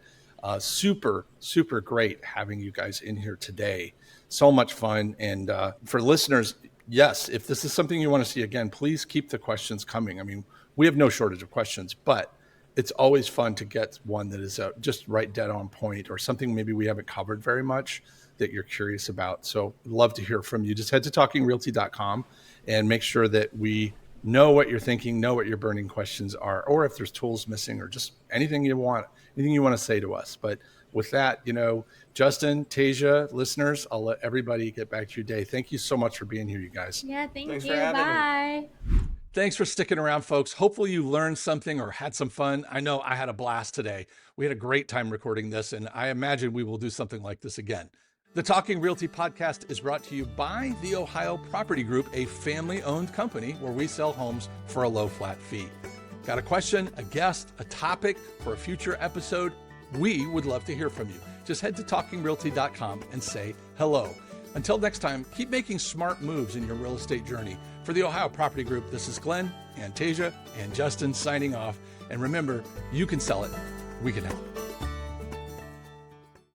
super, super great having you guys in here today. So much fun. And for listeners, yes, if this is something you want to see again, please keep the questions coming. I mean, we have no shortage of questions, but it's always fun to get one that is just right dead on point, or something maybe we haven't covered very much that you're curious about. So love to hear from you. Just head to talkingrealty.com and make sure that we know what you're thinking, know what your burning questions are, or if there's tools missing, or just anything you want to say to us. But with that, Justin, Taysia, listeners, I'll let everybody get back to your day. Thank you so much for being here, you guys. Yeah, thanks you. Bye. Thanks for sticking around, folks. Hopefully you learned something or had some fun. I know I had a blast today. We had a great time recording this, and I imagine we will do something like this again. The Talking Realty podcast is brought to you by the Ohio Property Group, a family-owned company where we sell homes for a low flat fee. Got a question, a guest, a topic for a future episode? We would love to hear from you. Just head to talkingrealty.com and say hello. Until next time, keep making smart moves in your real estate journey. For the Ohio Property Group, this is Glen and Taysia and Justin signing off. And remember, you can sell it. We can help.